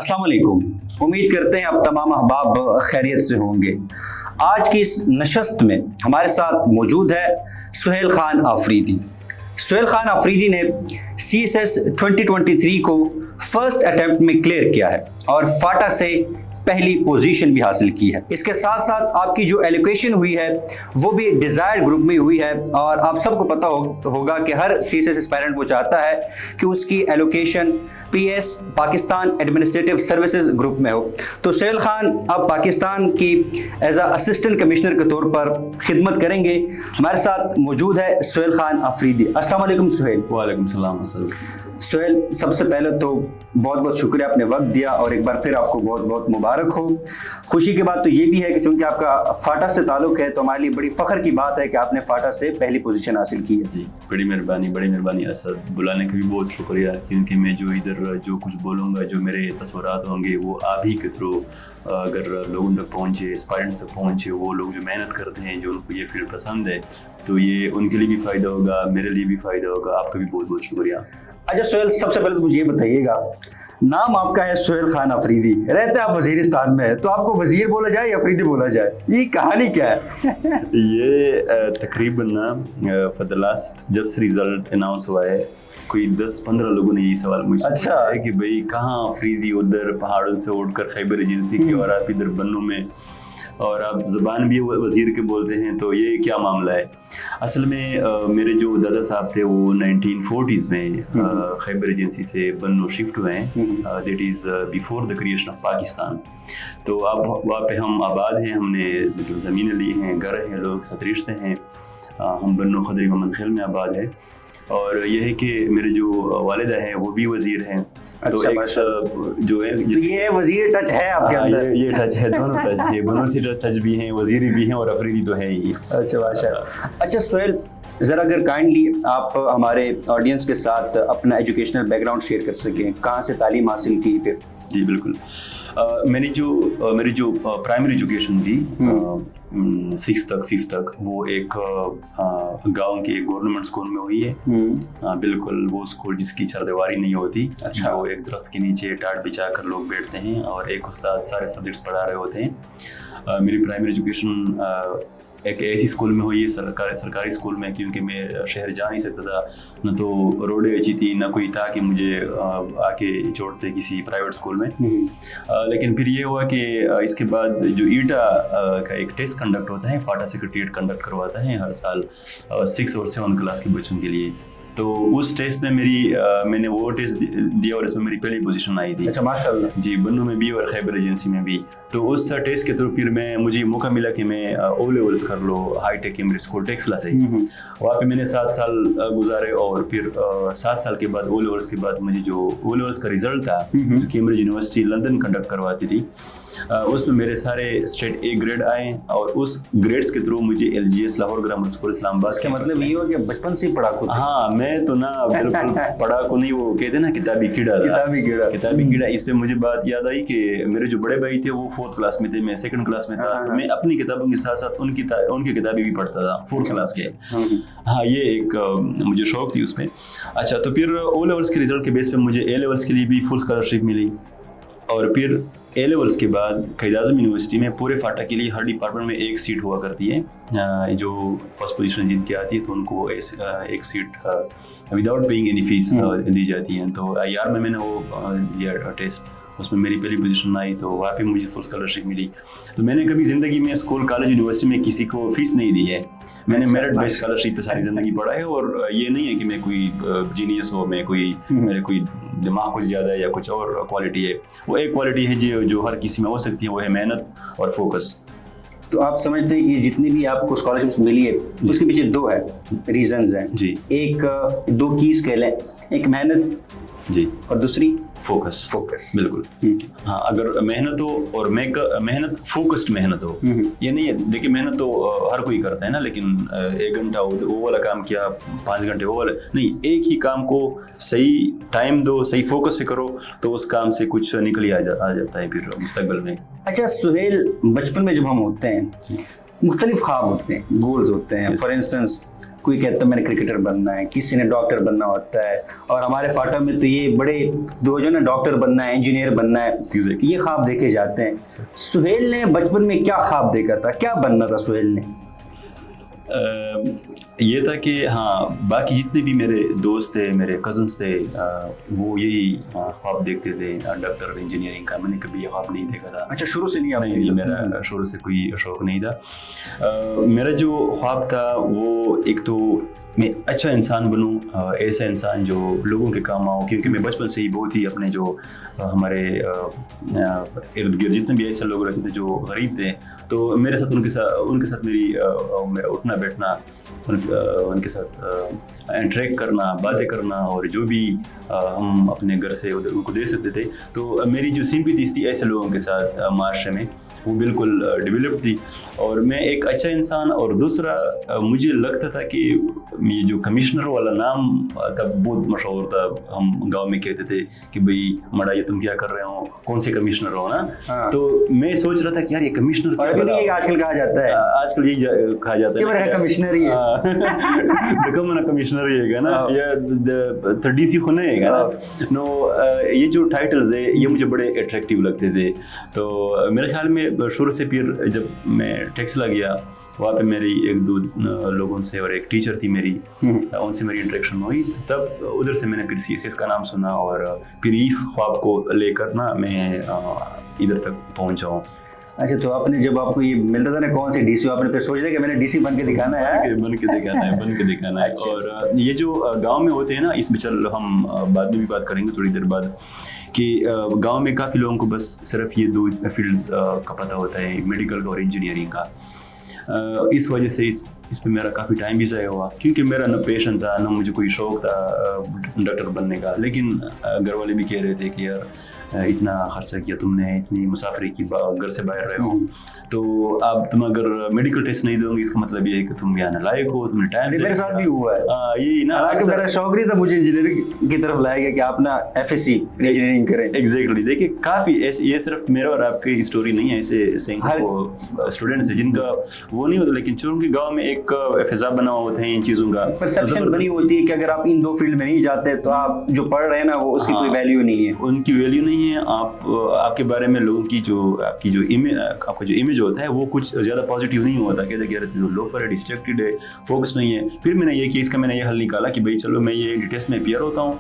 अस्सलाम वालेकुम। उम्मीद करते हैं आप तमाम अहबाब खैरियत से होंगे। आज की इस नशस्त में हमारे साथ मौजूद है सुहेल खान आफरीदी। सुहेल खान आफरीदी ने CSS 2023 को फर्स्ट अटेम्प्ट में क्लियर किया है और फाटा से पहली पोजीशन भी हासिल की है। इसके साथ साथ आपकी जो एलोकेशन हुई है वो भी डिजायर्ड ग्रुप में हुई है और आप सबको पता होगा कि हर CSS एस्पायरेंट वो चाहता है कि उसकी allocation PS Pakistan administrative services group में हो। तो सुहेल खान अब पाकिस्तान की एज असिस्टेंट कमिश्नर के तौर पर खिदमत करेंगे। हमारे साथ मौजूद है सुहेल खान आफरीदी। अस्सलाम वालेकुम सुहेल। वालेकुम सलाम। सुहेल, सबसे पहले तो बहुत बहुत शुक्रिया आपने वक्त दिया और एक बार फिर आपको बहुत बहुत मुबारक हो। खुशी की बात तो ये भी है कि चूंकि आपका फाटा से ताल्लुक है तो हमारे लिए बड़ी फ़ख्र की बात है कि आपने फाटा से पहली पोजीशन हासिल की है। जी, बड़ी मेहरबानी असद। बुलाने का भी बहुत शुक्रिया, क्योंकि मैं जो इधर जो कुछ बोलूँगा, जो मेरे तस्वुरात होंगे वो आप ही के थ्रू अगर लोगों तक पहुँचे, एस्पायरेंट्स तक पहुँचे, वो लोग जो मेहनत करते हैं, जो उनको ये फील्ड पसंद है, तो ये उनके लिए भी फ़ायदा होगा, मेरे लिए भी फ़ायदा होगा। आपका भी बहुत बहुत शुक्रिया। अच्छा सुहेल, सबसे पहले तो मुझे ये बताइएगा, नाम आपका है सुहेल खान आफरीदी, रहते आप वजीरिस्तान में है, तो आपको वजीर बोला जाए या अफरीदी बोला जाए, ये कहानी क्या है? ये तकरीबन ना फॉर द लास्ट जब से रिजल्ट अनाउंस हुआ है, कोई 10-15 लोगों ने यही सवाल मुझसे पूछा है कि भाई कहाँ अफरीदी, उधर पहाड़ों से उड़कर खैबर एजेंसी की और आप इधर बन्नू में, और आप ज़बान भी वज़ीर के बोलते हैं, तो ये क्या मामला है? असल में मेरे जो दादा साहब थे वो 1940s में खैबर एजेंसी से बन्नू शिफ्ट हुए हैं, that is before the creation of Pakistan. तो अब वहाँ पे हम आबाद हैं, हमने मतलब ज़मीनें ली हैं, घर हैं, लोग साथ रिश्ते हैं। हम बन्नू खदरी मोहम्मद खेल में आबाद है। और ये है कि मेरे जो वालिदा हैं वो भी वजीर हैं। अच्छा, तो एक जो है ये वजीर टच है आपके अंदर? ये टच है, दोनों टच है, बनूसी टच भी हैं, वजीर भी हैं और अफरीदी तो है ही। अच्छा माशाल्लाह। अच्छा सुहेल, ज़रा अगर काइंडली आप हमारे ऑडियंस के साथ अपना एजुकेशनल बैकग्राउंड शेयर कर सकें, कहाँ से तालीम हासिल की फिर? जी बिल्कुल। मेरी जो प्राइमरी एजुकेशन थी 6 तक 5 तक वो एक गांव के एक गवर्नमेंट स्कूल में हुई है। बिल्कुल वो स्कूल जिसकी चरदीवारी नहीं होती। अच्छा। वो एक दरख्त के नीचे टाट बिछा कर लोग बैठते हैं और एक उस्ताद सारे सब्जेक्ट्स पढ़ा रहे होते हैं। मेरी प्राइमरी एजुकेशन एक ऐसी स्कूल में हुई है, सरकारी स्कूल में, क्योंकि मैं शहर जा नहीं सकता था, न तो रोडें अच्छी थी, ना कोई था कि मुझे आके छोड़ते किसी प्राइवेट स्कूल में। लेकिन फिर ये हुआ कि इसके बाद जो ईटा का एक टेस्ट कंडक्ट होता है, फाटा सेक्रेटरीट कंडक्ट करवाता है हर साल 6 और 7 क्लास के बच्चों के लिए। तो उस टेस्ट में मैंने वो टेस्ट दिया और इसमें मेरी पहली पोजीशन आई थी। अच्छा माशाल्लाह। जी, बन्नू में भी और खैबर एजेंसी में भी। तो उस टेस्ट के थ्रू फिर मुझे मौका मिला कि मैं O लेवल्स कर लो हाईटेक कैम्ब्रिज स्कूल टेक्सला से। वहाँ पे मैंने 7 साल गुजारे और फिर 7 साल के बाद O लेवल्स के बाद मुझे जो O लेवल्स का रिजल्ट था, जो कैम्ब्रिज यूनिवर्सिटी लंदन कंडक्ट करवाती थी, उसमें मेरे सारे स्टेट A ग्रेड आए और उस ग्रेड्स के थ्रू मुझे LGS Lahore grammar school Islamabad. इसका मतलब ये हो कि बचपन से ही पढ़ाकू? हाँ, मैं तो ना बिल्कुल पढ़ाकू नहीं, वो कहते ना किताबी कीड़ा था। किताबी कीड़ा। इस पे मुझे बात याद आई कि मेरे जो बड़े भाई थे वो 4th क्लास में थे, मैं 2nd क्लास में था। तो मैं अपनी किताबों के साथ साथ उनकी किताबें भी पढ़ता था 4th क्लास के। हाँ, ये एक मुझे शौक थी उसमें। अच्छा, तो फिर O लेवल्स के रिजल्ट के बेस पे मुझे A लेवल्स के लिए भी फुल स्कॉलरशिप मिली और फिर A लेवल्स के बाद क़ायद आज़म यूनिवर्सिटी में पूरे फाटा के लिए हर डिपार्टमेंट में एक सीट हुआ करती है। जो फर्स्ट पोजीशन जिनकी आती है तो उनको एक seat without paying any fees दी जाती है। तो IR में मैंने वो दिया टेस्ट, उसमें मेरी पहली पोजीशन आई, तो वहाँ पे मुझे फुल स्कॉलरशिप मिली। तो मैंने कभी ज़िंदगी में स्कूल कॉलेज यूनिवर्सिटी में किसी को फीस नहीं दी है। मैंने मेरिट बेस्ड स्कॉलरशिप पे सारी ज़िंदगी पढ़ा है। और ये नहीं है कि मैं कोई जीनियस हो, मेरे कोई दिमाग कुछ ज़्यादा है या कुछ और क्वालिटी है। वो एक क्वालिटी है जो हर किसी में हो सकती है, वो है मेहनत और फोकस। तो आप समझते हैं कि जितनी भी आपको स्कॉलरशिप्स मिली है उसके पीछे 2 है रीजंस हैं जी। एक 2 कीज कह लें, एक मेहनत जी और दूसरी फोकस। बिल्कुल। हाँ, अगर मेहनत हो और मेहनत फोकस्ड मेहनत हो, ये नहीं है, देखिए मेहनत तो हर कोई करता है ना, लेकिन 1 घंटा वो वाला काम किया, 5 घंटे वो वाला नहीं, एक ही काम को सही टाइम दो, सही फोकस से करो, तो उस काम से कुछ निकल आ जाता है फिर मुस्तकबिल में। अच्छा सुहेल, बचपन में जब हम होते हैं मुख्तलिफ ख्वाब होते हैं, गोल्स होते हैं। फॉर इंस्टेंस कोई कहता है मैंने क्रिकेटर बनना है, किसी ने डॉक्टर बनना होता है, और हमारे फाटा में तो ये बड़े दो जो ना डॉक्टर बनना है, इंजीनियर बनना है, ये ख्वाब देखे जाते हैं। सुहेल ने बचपन में क्या ख्वाब देखा था, क्या बनना था सुहेल ने? ये था कि हाँ, बाकी जितने भी मेरे दोस्त थे, मेरे कजन्स थे, वो यही ख्वाब देखते थे डॉक्टर इंजीनियरिंग का। मैंने कभी ये ख्वाब नहीं देखा था। अच्छा, शुरू से नहीं? नहीं, मेरा शुरू से कोई शौक नहीं था। मेरा जो ख्वाब था वो एक तो मैं अच्छा इंसान बनूं, ऐसा इंसान जो लोगों के काम आओ, क्योंकि मैं बचपन से ही बहुत ही अपने जो हमारे इर्द गिर्द जितने भी ऐसे लोग रहते थे जो गरीब थे, तो मेरे साथ उनके साथ मेरी मेरा उठना बैठना, उनके साथ इंटरेक्ट करना, बातें करना, और जो भी हम अपने घर से उधर उनको दे सकते थे, तो मेरी जो सिंपैथीज थी ऐसे लोगों के साथ माशरे में वो बिल्कुल डेवलप थी। और मैं एक अच्छा इंसान, और दूसरा मुझे लगता था कि ये जो कमिश्नर वाला नाम तब बहुत मशहूर था, हम गांव में कहते थे कि भाई मड़ा ये तुम क्या कर रहे हो, कौन से कमिश्नर हो ना। हाँ। तो मैं सोच रहा था कि यार ये कमिश्नर आजकल कहा जाता है, आजकल यही कहा जाता है कमिश्नर ही है कमिश्नर ही है ना, या डीसी खुने है ना। नो, ये जो टाइटल्स है ये मुझे बड़े अट्रैक्टिव लगते थे। तो मेरे ख्याल में शुरू से फिर जब मैं टेक्सला गया, वहाँ पे मेरी एक दो लोगों से और एक टीचर थी मेरी, उनसे मेरी इंटरेक्शन हुई, तब उधर से मैंने फिर CSS का नाम सुना, और फिर इस ख्वाब को लेकर ना मैं इधर तक पहुँचा हूँ। अच्छा, तो आपने जब आपको ये मिलता था ना कौन से डीसी, आपने फिर सोचा कि मैंने डीसी बन के दिखाना है, बन के दिखाना है। और ये जो गांव में होते हैं ना, इसमें चल हम बाद में भी बात करेंगे थोड़ी देर बाद, कि गांव में काफ़ी लोगों को बस सिर्फ ये दो फील्ड्स का पता होता है, मेडिकल और इंजीनियरिंग का। इस वजह से इस पे मेरा काफ़ी टाइम भी ज़ाया हुआ, क्योंकि मेरा न पैशन था, न मुझे कोई शौक था डॉक्टर बनने का। लेकिन घर वाले भी कह रहे थे कि यार इतना खर्चा किया तुमने, इतनी मुसाफरी की, घर से बाहर रहे हो, तो अब तुम अगर मेडिकल टेस्ट नहीं दोगे इसका मतलब ये है कि तुम यहाँ नालायक हो, तुमने टाइम। मेरे साथ भी हुआ है यही ना, मेरा शौक नहीं था, मुझे इंजीनियरिंग की तरफ लाया गया कि आप ना FSC इंजीनियरिंग करें। एग्जैक्टली, देखिए काफ़ी ऐसे, ये सिर्फ मेरा और आपकी स्टोरी नहीं है, ऐसे सैकड़ों स्टूडेंट्स हैं जिनका वो नहीं होता, लेकिन चूंकि गाँव में एक फिजा बना होता है इन चीज़ों का, परसेप्शन बनी होती है कि अगर आप इन दो फील्ड में नहीं जाते तो आप जो पढ़ रहे हैं ना वो उसकी कोई वैल्यू नहीं है, उनकी वैल्यू नहीं है। आपके बारे में लोगों की जो आपका जो इमेज होता है वो कुछ ज़्यादा पॉजिटिव नहीं होता, कहते कि यार लोफर है, डिस्ट्रैक्टेड है, फोकस नहीं है। फिर मैंने ये किया, इसका मैंने ये हल निकाला कि भाई चलो मैं ये टेस्ट में अपीयर होता हूँ,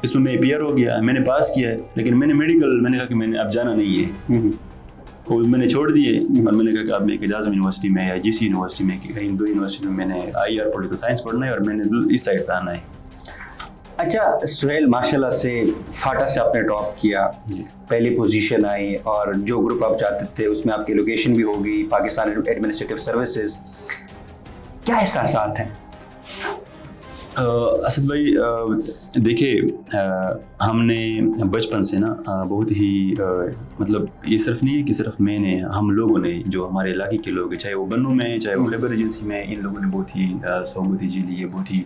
इसमें मैं अपीयर हो गया, मैंने पास किया है, लेकिन मैंने कहा कि मैंने अब जाना नहीं है, वो मैंने छोड़ दिए। और मैंने कहा कि अब मैं एजाज़ यूनिवर्सिटी में या GC यूनिवर्सिटी में, इन दो यूनिवर्सिटी में मैंने IR पॉलिटिकल साइंस पढ़ना है और मैंने इस साइड पर आना है। अच्छा सुहेल, माशाल्लाह से फाटा से आपने टॉप किया, पहली पोजीशन आई, और जो ग्रुप आप चाहते थे उसमें आपकी लोकेशन भी होगी, पाकिस्तान एडमिनिस्ट्रेटिव सर्विसेज। क्या एहसासात हैं? असद भाई देखिए, हमने बचपन से ना बहुत ही मतलब ये सिर्फ नहीं है कि सिर्फ मैंने, हम लोगों ने, जो हमारे इलाके के लोग हैं, चाहे वो बन्नू में, चाहे वो लेबर एजेंसी में, इन लोगों ने बहुत ही सहूलती जी ली है, बहुत ही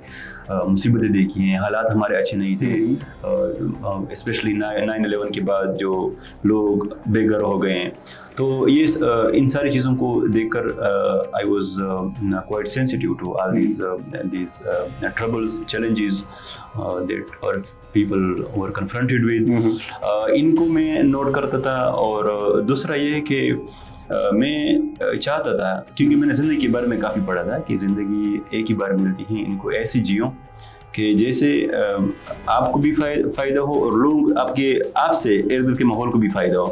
मुसीबतें देखी हैं। हालात हमारे अच्छे नहीं थे, स्पेशली 9/11 के बाद जो लोग बेघर हो गए हैं, तो ये इन सारी चीज़ों को देखकर I was quite sensitive to all these troubles, challenges that or people were confronted with। इनको मैं नोट करता था। और दूसरा ये है कि मैं चाहता था, क्योंकि मैंने ज़िंदगी के बारे में काफ़ी पढ़ा था कि ज़िंदगी एक ही बार मिलती है, इनको ऐसी जियो कि जैसे आपको भी फ़ायदा हो और लोग आपसे इर्द गिर्द के माहौल को भी फ़ायदा हो।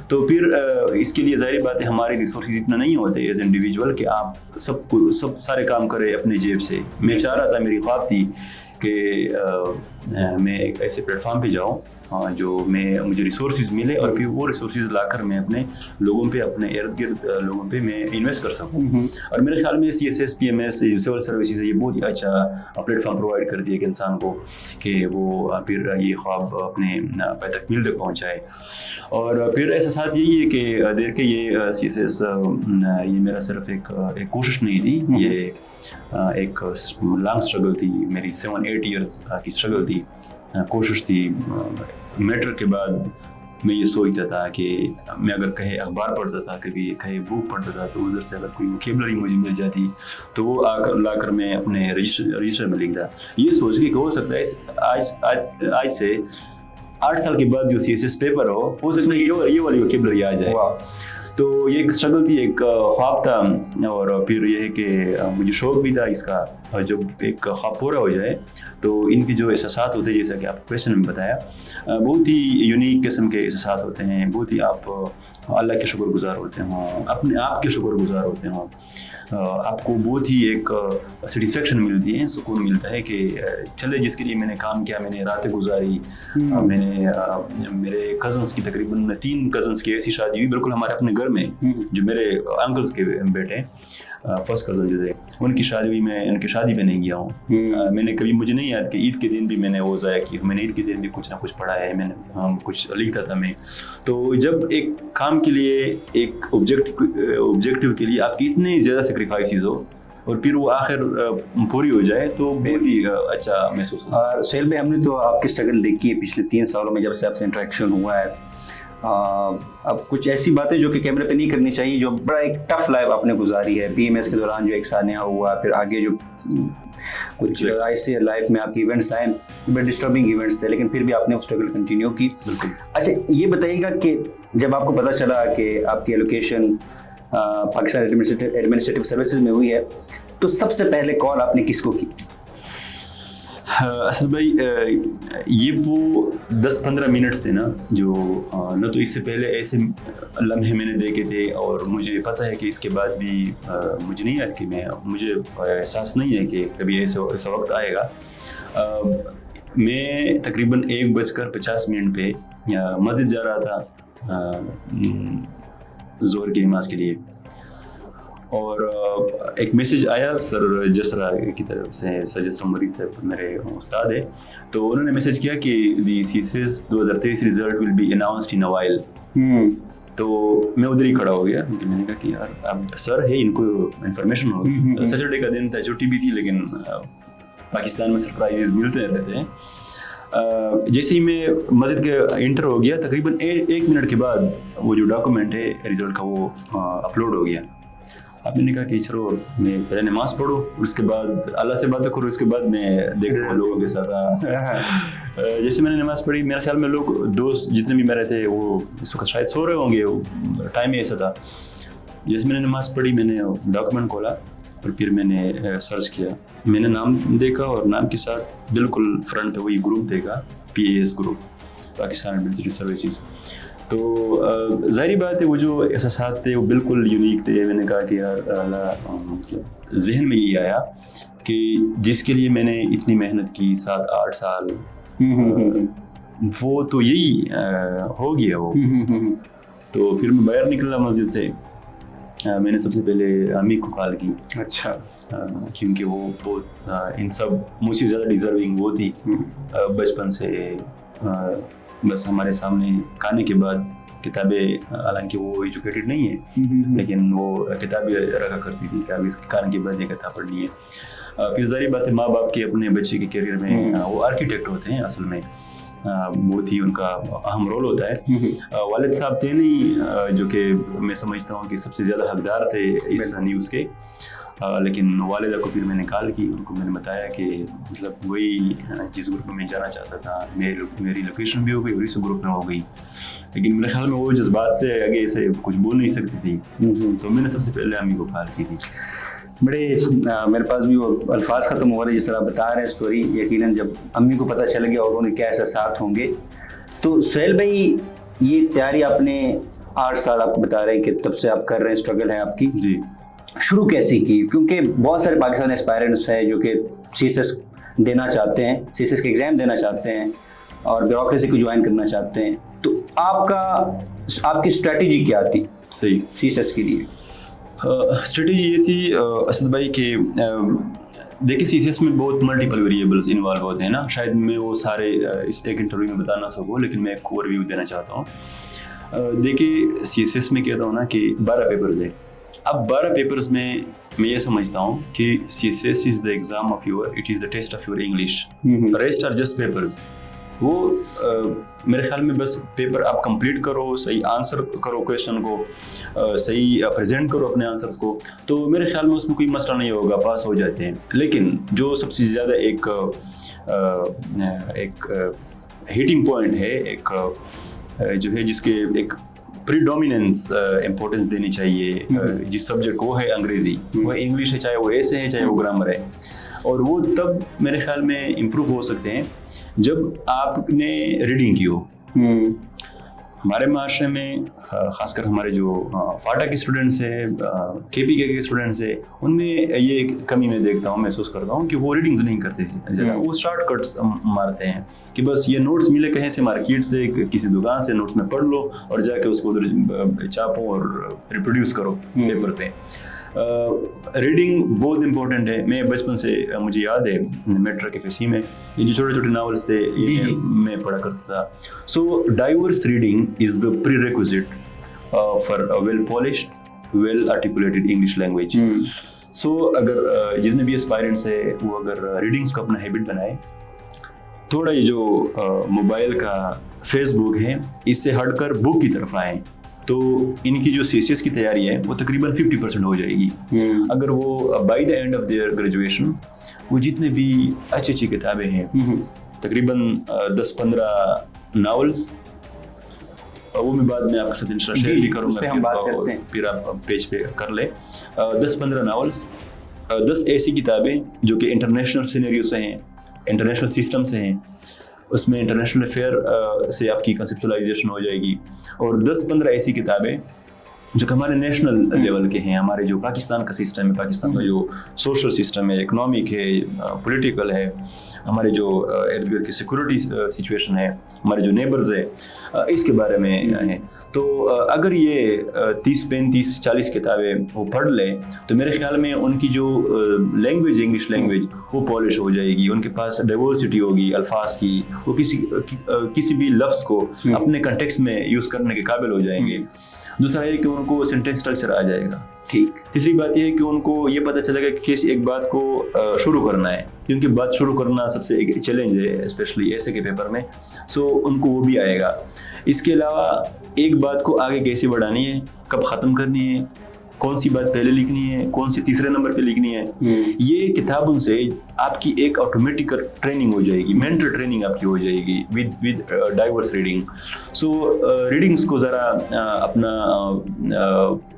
तो फिर इसके लिए ज़ाहिर बात है हमारे रिसोर्सेज इतना नहीं होते एज इंडिविजुअल कि आप सब सारे काम करें अपने जेब से। मैं चाह रहा था, मेरी ख्वाब थी कि मैं एक ऐसे प्लेटफॉर्म पे जाऊँ जो मुझे रिसोर्सेज मिले, और फिर वो रिसोर्सेज लाकर मैं अपने लोगों पे, अपने इर्द गिर्द लोगों पे मैं इन्वेस्ट कर सकूँ। और मेरे ख्याल में CSS PMS सिविल सर्विसेज है, ये बहुत ही अच्छा प्लेटफॉर्म प्रोवाइड करती है एक इंसान को कि वो फिर ये ख्वाब अपने पैदा तकमील तक पहुँचाए। और फिर ऐसा साथ यही है कि देर के ये CSS ये मेरा सिर्फ एक कोशिश नहीं थी, ये एक लॉन्ग स्ट्रगल थी, मेरी 7-8 ईयर्स की स्ट्रगल थी, कोशिश थी। मैट्रिक के बाद मैं ये सोचता था कि मैं अगर कहीं अखबार पढ़ता था, कभी कहीं बुक पढ़ता था, तो उधर से अगर कोई वोकेबलरी मुझे मिल जाती तो वो लाकर मैं अपने रजिस्टर में लिखता, ये सोच के हो सकता है आज से 8 साल के बाद जो CSS पेपर हो सकता है ये वाली वोकेबलरी आ जाए। तो ये एक स्ट्रगल थी, एक ख्वाब था, और फिर ये है कि मुझे शौक भी था इसका, और जब एक ख्वाब पूरा हो जाए तो इनके जो एहसास होते हैं, जैसा कि आपको क्वेश्चन में बताया, बहुत ही यूनिक किस्म के एहसास होते हैं, बहुत ही आप अल्लाह के शुक्रगुजार होते हो, अपने आप के शुक्रगुजार होते हो, आपको बहुत ही एक सेटिस्फेक्शन मिलती है, सुकून मिलता है कि चले जिसके लिए मैंने काम किया, मैंने रातें गुजारी, मैंने मेरे कज़न्स की तकरीबन 3 कज़न्स की ऐसी शादी हुई बिल्कुल हमारे अपने घर में, जो मेरे अंकल्स के बेटे फर्स्ट कज़न जो थे उनकी शादी हुई, मैं उनकी शादी पे नहीं गया हूँ। मैंने कभी, मुझे नहीं याद कि ईद के दिन भी मैंने वो ज़ाया की, मैंने ईद के दिन भी कुछ ना कुछ पढ़ा है, मैंने कुछ लिखता था मैं। तो जब एक काम के लिए, एक ऑब्जेक्टिव के लिए आपकी इतनी ज़्यादा सेक्रीफाइसेस हो और फिर वो आखिर पूरी हो जाए तो बहुत ही अच्छा महसूस होता है। और सुहेल भाई, हमने तो आपकी स्ट्रगल देखी है पिछले 3 सालों में जब से आपसे इंटरेक्शन हुआ है। अब कुछ ऐसी बातें जो कि कैमरे पे नहीं करनी चाहिए, जो बड़ा एक टफ लाइफ आपने गुजारी है BMS के दौरान, जो एक सानिया हुआ, फिर आगे जो कुछ ऐसे लाइफ में आपके इवेंट्स आए, बड़े डिस्टर्बिंग इवेंट्स थे, लेकिन फिर भी आपने वो स्ट्रगल कंटिन्यू की। अच्छा, ये बताइएगा कि जब आपको पता चला कि आपकी एलोकेशन पाकिस्तान एडमिनिस्ट्रेटिव सर्विसेज में हुई है, तो सबसे पहले कॉल आपने किसको की? असद भाई, ये वो 10-15 मिनट्स थे ना, जो न तो इससे पहले ऐसे लम्हे मैंने देखे थे, और मुझे पता है कि इसके बाद भी मुझे नहीं याद कि मुझे एहसास नहीं है कि कभी ऐसा वक्त आएगा। मैं तकरीबन 1:50 पे मस्जिद जा रहा था ज़ोहर की नमाज के लिए, और एक मैसेज आया सर जसरा की तरफ से, सर जसरा मरीद साहब मेरे उस्ताद है, तो उन्होंने मैसेज किया कि दी CSS 2023 result will be announced in a while. तो मैं उधर ही खड़ा हो गया, मैंने कहा कि यार अब सर है, इनको इन्फॉर्मेशन होगी। सैटरडे का दिन था, छुट्टी भी थी, लेकिन पाकिस्तान में सरप्राइजेस मिलते रहते हैं। जैसे ही मैं मस्जिद के इंटर हो गया, तकरीबन 1 मिनट के बाद वो जो डॉक्यूमेंट है रिजल्ट का वो अपलोड हो गया। अब मैंने कहा कि चलो मैं पहले नमाज पढ़ो, उसके बाद अल्लाह से बातें करो, उसके बाद मैं देखता हूँ लोगों के साथ। जैसे मैंने नमाज पढ़ी, मेरे ख्याल में लोग दोस्त जितने भी मेरे थे वो इस वक्त शायद सो रहे होंगे, टाइम ही ऐसा था। जैसे मैंने नमाज पढ़ी, मैंने डॉक्यूमेंट खोला और फिर मैंने सर्च किया, मैंने नाम देखा और नाम के साथ बिल्कुल फ्रंट पे वही ग्रुप देखा, PAS group, Pakistan administrative services. तो ज़ाहिर बात है वो जो एहसास थे वो बिल्कुल यूनिक थे। मैंने कहा कि यार मतलब जहन में ये आया कि जिसके लिए मैंने इतनी मेहनत की 7-8 साल, वो तो यही हो गया वो। तो फिर मैं बाहर निकला मस्जिद से, मैंने सबसे पहले अम्मी को कॉल की। अच्छा। क्योंकि वो बहुत इन सब मुझसे ज़्यादा डिजर्विंग वो थी। बचपन से बस हमारे सामने खाने के बाद किताबें, हालांकि वो एजुकेटेड नहीं है, लेकिन वो किताबें रखा करती थी कि अब इस खाने के बाद ये किताब पढ़नी है। फिर ज़ाहिर बात है माँ बाप के अपने बच्चे के करियर में वो आर्किटेक्ट होते हैं, असल में बहुत ही उनका अहम रोल होता है। वालिद साहब थे नहीं, जो कि मैं समझता हूँ कि सबसे ज़्यादा हकदार थे इस न्यूज़ के, लेकिन वालिदा को फिर मैंने कॉल की, उनको मैंने बताया कि मतलब वही जिस ग्रुप में मैं जाना चाहता था, मेरी लोकेशन भी हो गई और इस ग्रुप में हो गई, लेकिन मेरे ख्याल में वो जज्बात से आगे से कुछ बोल नहीं सकती थी, तो मैंने सबसे पहले अम्मी को कॉल की थी। बड़े मेरे पास भी वो अल्फाज ख़त्म हो रहे जिस तरह बता रहे हैं स्टोरी। यकीनन जब अम्मी को पता चल गया और उन्हें क्या एहसास होंगे। तो सुहेल भाई, ये तैयारी आपने 8 साल आप बता रहे हैं कि तब से आप कर रहे हैं, स्ट्रगल है आपकी जी, शुरू कैसे की? क्योंकि बहुत सारे पाकिस्तान एस्पायरेंट्स हैं जो कि CSS देना चाहते हैं, CSS के एग्ज़ाम देना चाहते हैं और ब्यूरोक्रेसी को ज्वाइन करना चाहते हैं, तो आपकी स्ट्रेटजी क्या थी सही CSS के लिए? स्ट्रेटजी ये थी असद भाई कि देखिए CSS में बहुत मल्टीपल वेरिएबल्स इन्वॉल्व होते हैं ना, शायद मैं वो सारे इस एक इंटरव्यू में बता ना सकूँ, लेकिन मैं एक ओवरव्यू देना चाहता हूँ। देखिए CSS में कहता हूँ ना कि 12 पेपर्स है। अब 12 पेपर्स में मैं ये समझता हूँ कि CSS is the exam of your, it is the test of your English, rest are just papers. वो मेरे ख्याल में बस पेपर आप कंप्लीट करो, सही आंसर करो क्वेश्चन को, सही प्रेजेंट करो अपने आंसर्स को, तो मेरे ख्याल में उसमें कोई मसला नहीं होगा, पास हो जाते हैं। लेकिन जो सबसे ज़्यादा एक हिटिंग पॉइंट है, एक जो है जिसके एक प्रीडोमिनेंस इम्पोर्टेंस देनी चाहिए जिस सब्जेक्ट को, वो है अंग्रेज़ी, वो इंग्लिश है, चाहे वो ऐसे है चाहे वो ग्रामर है। और वो तब मेरे ख्याल में इम्प्रूव हो सकते हैं जब आपने रीडिंग की हो। हमारे माशरे में ख़ासकर हमारे जो फाटा के स्टूडेंट्स हैं, KPK के स्टूडेंट्स हैं, उनमें ये एक कमी मैं देखता हूँ, महसूस करता हूँ कि वो रीडिंग नहीं करते ज़्यादा, वो शॉर्टकट्स मारते हैं कि बस ये नोट्स मिले कहीं से, मार्केट से, किसी दुकान से नोट्स में पढ़ लो और जाके उसको उधर छापो और रिप्रोड्यूस करो पेपर पे। रीडिंग बहुत इंपॉर्टेंट है। मैं बचपन से, मुझे याद है मेट्रिक FSC में ये जो छोटे छोटे नावल्स थे ये मैं पढ़ा करता था। So diverse reading is the prerequisite for a well polished, well articulated English language. So अगर जितने भी एस्पायरेंट्स है वो अगर रीडिंग्स को अपना हैबिट बनाए, थोड़ा ये जो मोबाइल का फेसबुक है इससे हटकर बुक की तरफ आए, तो इनकी जो CCS की तैयारी है वो तकरीबन 50% हो जाएगी। अगर वो bye the end of their graduation वो जितने भी अच्छी अच्छी किताबें हैं, तकरीबन 10-15 नावल्स, वो मैं बाद में आपके साथ इंशाल्लाह शेयर भी करूँगा, हम बात करते हैं, फिर आप पेज पे कर ले। 10-15 नावल्स, 10 ऐसी किताबें जो कि इंटरनेशनल सिनेरियो से हैं, इंटरनेशनल सिस्टम से हैं, उसमें इंटरनेशनल अफेयर से आपकी कंसेप्चुअलाइजेशन हो जाएगी। और 10-15 ऐसी किताबें जो कि हमारे नेशनल लेवल के हैं, हमारे जो पाकिस्तान का सिस्टम है, पाकिस्तान का जो सोशल सिस्टम है, इकोनॉमिक है, पॉलिटिकल है, हमारे जो इर्द गिर्द की सिक्योरिटी सिचुएशन है, हमारे जो नेबर्स है, इसके बारे में है। तो अगर ये 30-35-40 किताबें वो पढ़ लें तो मेरे ख्याल में उनकी जो लैंग्वेज, इंग्लिश लैंग्वेज, वो पॉलिश हो जाएगी, उनके पास डाइवर्सिटी होगी अल्फाज की, वो किसी भी लफ्ज़ को अपने कंटेक्स्ट में यूज़ करने के काबिल हो जाएंगे। दूसरा है कि उनको सेंटेंस स्ट्रक्चर आ जाएगा। ठीक। तीसरी बात यह है कि उनको ये पता चलेगा कि किसी एक बात को शुरू करना है, क्योंकि बात शुरू करना सबसे एक चैलेंज है, स्पेशली ऐसे के पेपर में। सो उनको वो भी आएगा। इसके अलावा एक बात को आगे कैसे बढ़ानी है, कब ख़त्म करनी है, कौन सी बात पहले लिखनी है, कौन सी तीसरे नंबर पे लिखनी है, ये किताबों से आपकी एक ऑटोमेटिक ट्रेनिंग हो जाएगी, मेंटल ट्रेनिंग आपकी हो जाएगी with diverse reading. So readings को ज़रा अपना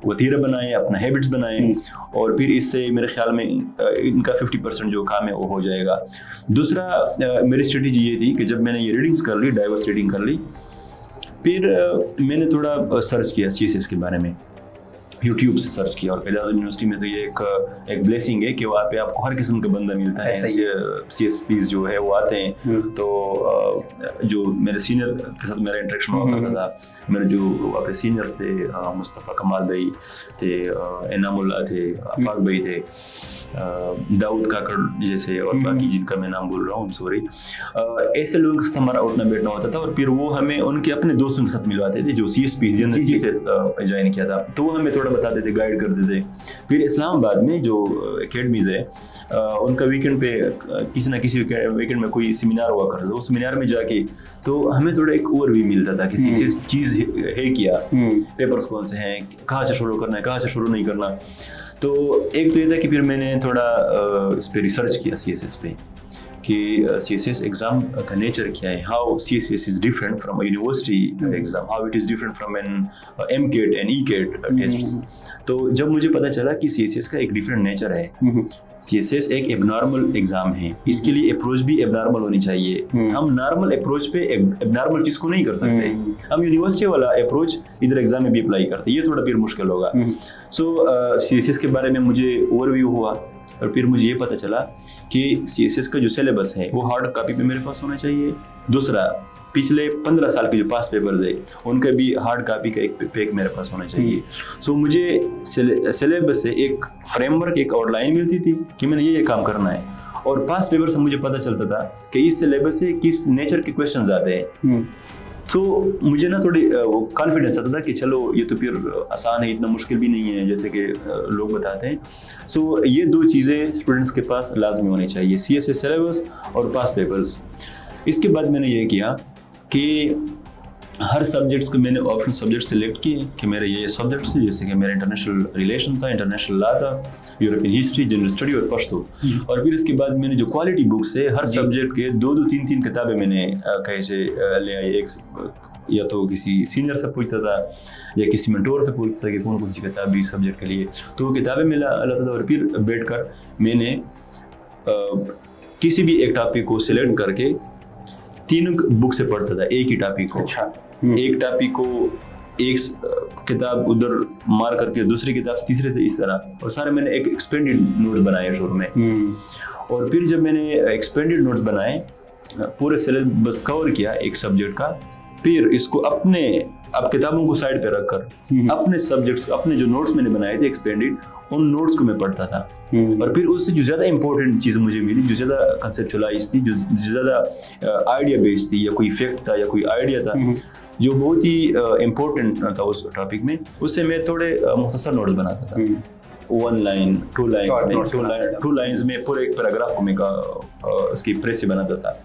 वतीरा बनाएं, अपना हैबिट्स बनाएं, और फिर इससे मेरे ख्याल में इनका 50% जो काम है वो हो जाएगा। दूसरा मेरी स्ट्रेटेजी ये थी कि जब मैंने ये रीडिंग्स कर ली, डाइवर्स रीडिंग कर ली, फिर मैंने थोड़ा सर्च किया CSS के बारे में, यूट्यूब से सर्च किया। और पहले यूनिवर्सिटी में तो ये एक ब्लेसिंग है कि वहाँ पे आपको हर किस्म का बंदा मिलता है, CSPs जो है वो आते हैं। तो जो मेरे सीनियर के साथ मेरा इंटरेक्शन हुआ करता था, मेरे जो वहाँ पे सीनियर्स थे, मुस्तफ़ा कमाल भाई थे, इनामुल्लाह थे, आफाक भाई थे, दाऊद काकड़ जैसे, और बाकी जिनका मैं नाम बोल रहा हूँ, सॉरी, ऐसे लोगों के साथ हमारा उठना बैठना होता था। और फिर वो हमें उनके अपने दोस्तों के साथ मिलवाते थे जो CSP ज्वाइन किया था, तो वो हमें थोड़ा बताते थे, गाइड करते थे। फिर इस्लामाबाद में जो एकेडमीज है, उनका वीकेंड पे किसी ना किसी वीकेंड में कोई सेमिनार हुआ करता था। उस सेमिनार में जाके तो हमें थोड़ा एक ओवरव्यू मिलता था कि CSS चीज़ है क्या, पेपर्स कौन से हैं, कहाँ से शुरू करना है, कहाँ से शुरू नहीं करना। तो एक तो ये था कि फिर मैंने थोड़ा इस पर रिसर्च किया CSS पे कि CSS एग्ज़ाम का नेचर क्या है, how CSS is different from a university exam, how it is different from an MCAT and ECAT tests. तो जब मुझे पता चला कि CSS का एक डिफरेंट नेचर है, CSS एक एबनॉर्मल एग्ज़ाम है, इसके लिए अप्रोच भी एबनॉर्मल होनी चाहिए। हम नॉर्मल अप्रोच पे एबनॉर्मल चीज़ को नहीं कर सकते, हम यूनिवर्सिटी वाला अप्रोच इधर एग्ज़ाम में भी अप्लाई करते, ये थोड़ा फिर मुश्किल होगा। सो CSS के बारे में मुझे ओवरव्यू हुआ, और फिर मुझे ये पता चला कि CSS का जो सिलेबस है वो हार्ड कॉपी पे मेरे पास होना चाहिए। दूसरा, पिछले 15 साल के जो पास पेपर्स है उनका भी हार्ड कॉपी का एक पेक मेरे पास होना चाहिए। सो मुझे सिलेबस से एक फ्रेमवर्क, एक आउटलाइन मिलती थी कि मैंने ये काम करना है, और पास पेपर से मुझे पता चलता था कि इस सिलेबस से किस नेचर के क्वेश्चन आते हैं। तो मुझे ना थोड़ी वो कॉन्फिडेंस आता था कि चलो ये तो फिर आसान है, इतना मुश्किल भी नहीं है जैसे कि लोग बताते हैं। सो ये दो चीज़ें स्टूडेंट्स के पास लाजमी होनी चाहिए, CSS सिलेबस और पास पेपर्स। इसके बाद मैंने ये किया कि हर सब्जेक्ट्स को मैंने ऑप्शन सब्जेक्ट सिलेक्ट किए कि मेरे ये सब्जेक्ट्स थे, जैसे कि मेरा इंटरनेशनल रिलेशन था, इंटरनेशल लॉ था, यूरोपियन हिस्ट्री, जनरल स्टडी और पश्तो। और फिर इसके बाद मैंने जो क्वालिटी बुक्स है हर सब्जेक्ट के 2-2 3-3 किताबें मैंने कहीं से ले आई। एक या तो किसी सीनियर से पूछता था या किसी मेंटोर से पूछता था कि कौन सी किताब इस सब्जेक्ट के लिए, तो वो किताबें मैं लाता था और फिर बैठकर मैंने किसी भी एक टॉपिक को सिलेक्ट करके 3 बुक से पढ़ता था एक ही टॉपिक को। अच्छा। एक टॉपिक को एक किताब उधर मार करके दूसरी किताब से तीसरे से इस तरह, और सारे मैंने एक एक्सपेंडेड नोट्स बनाए शुरू में। और फिर जब मैंने एक्सपेंडेड नोट्स बनाए, पूरे सिलेबस कवर किया एक सब्जेक्ट का, फिर इसको अपने अब किताबों को साइड पे रखकर अपने सब्जेक्ट्स, अपने जो नोट्स मैंने बनाए थे एक्सपेंडेड, उन नोट्स को मैं पढ़ता था। और फिर उससे जो ज़्यादा इंपॉर्टेंट चीज़ मुझे मिली, जो ज़्यादा कंसेप्चुअलाइज थी, जो ज़्यादा आइडिया बेस्ड थी, या कोई फैक्ट था या कोई आइडिया था जो बहुत ही इम्पोर्टेंट था उस टॉपिक में, उससे मैं थोड़े मुख्तसर नोट्स बनाता था। 1 लाइन 2 लाइन्स में पूरे एक पैराग्राफ को मैं उसकी प्रेस से बनाता था।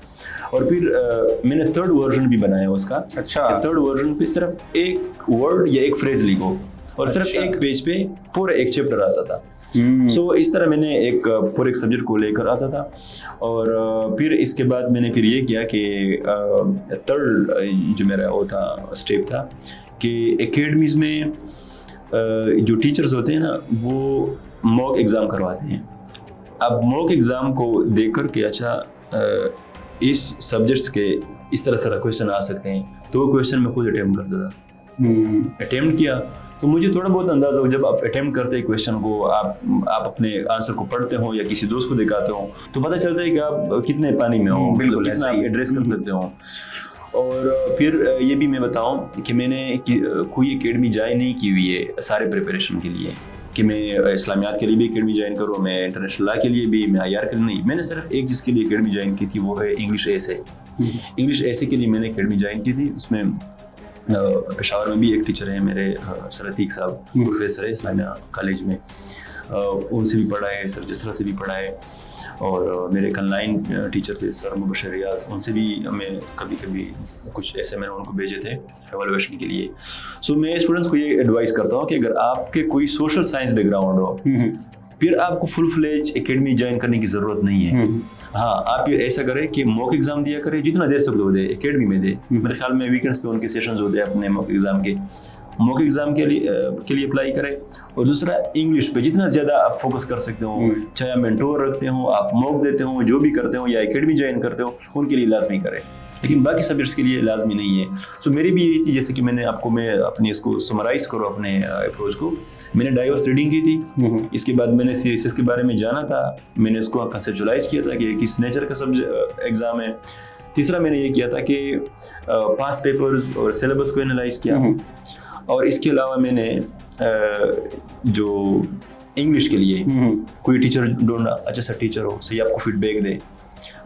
और फिर मैंने 3rd वर्जन भी बनाया उसका। अच्छा। 3rd वर्जन पे सिर्फ एक वर्ड या एक फ्रेज लिखो और सिर्फ एक पेज पे पूरा एक चैप्टर आता था। सो इस तरह मैंने एक पूरे एक सब्जेक्ट को लेकर आता था। और फिर इसके बाद मैंने फिर ये किया कि 3rd जो मेरा वो था स्टेप था कि एकेडमीज में जो टीचर्स होते हैं ना, वो मॉक एग्ज़ाम करवाते हैं। अब मॉक एग्ज़ाम को देख कर के अच्छा इस सब्जेक्ट्स के इस तरह से क्वेश्चन आ सकते हैं, तो वो क्वेश्चन मैं खुद अटेम्प्ट करता था। अटेम्प्ट किया तो मुझे थोड़ा बहुत अंदाजा हो, जब आप अटेम्प्ट करते हैं क्वेश्चन को, आप अपने आंसर को पढ़ते हो या किसी दोस्त को दिखाते हो, तो पता चलता है कि आप कितने पानी में हो, बिल्कुल कितना आप एड्रेस कर सकते हो। और फिर ये भी मैं बताऊं कि मैंने कोई एकेडमी ज्वाइन नहीं की हुई है सारे प्रिपरेशन के लिए, कि मैं इस्लामियात के लिए भी एकेडमी ज्वाइन करूँ, मैं इंटरनेशनल लॉ के लिए भी, मैं IR के लिए नहीं। मैंने सिर्फ एक जिसके लिए एकेडमी ज्वाइन की थी, वो है इंग्लिश एसे। इंग्लिश एसे के लिए मैंने एकेडमी ज्वाइन की थी। उसमें पेशावर में भी एक टीचर है मेरे, सर अतीक साहब, प्रोफेसर है इस्लामिया कॉलेज में, उनसे भी पढ़ा है, सर जसरा से भी पढ़ा है। और मेरे ऑनलाइन टीचर थे सर मुबशर रियाज, उनसे भी मैं कभी कभी कुछ ऐसे मैंने उनको भेजे थे एवल्यूएशन के लिए। सो मैं स्टूडेंट्स को ये एडवाइस करता हूँ कि अगर आपके कोई सोशल साइंस बैकग्राउंड हो, फिर आपको फुल फ्लेज एकेडमी ज्वाइन करने की ज़रूरत नहीं है। हाँ, आप ये ऐसा करें कि मॉक एग्जाम दिया करें, जितना दे सकते हो दे, एकेडमी में दे। मेरे ख्याल में वीकेंड्स पे उनके सेशंस होते हैं अपने मॉक एग्जाम के, मॉक एग्जाम के लिए अप्लाई करें। और दूसरा, इंग्लिश पे जितना ज़्यादा आप फोकस कर सकते हो, चाहे आप मेंटोर रखते हो, आप मॉक देते हो, जो भी करते हो, या एकेडमी ज्वाइन करते हो, उनके लिए लाजमी करें, लेकिन बाकी सब्जेक्ट्स के लिए लाजमी नहीं है। सो मेरी भी यही थी, जैसे कि मैं अपनी इसको समराइज करूँ अपने अप्रोच को, मैंने डाइवर्स रीडिंग की थी। इसके बाद मैंने CSS के बारे में जाना था, मैंने इसको कंसेप्चुअलाइज किया था कि किस नेचर का सब्जेक्ट एग्जाम है। तीसरा मैंने ये किया था कि पास पेपर्स और सिलेबस को एनालाइज किया। और इसके अलावा मैंने जो इंग्लिश के लिए कोई टीचर ढूंढना, अच्छा सा टीचर हो, सही आपको फीडबैक दे,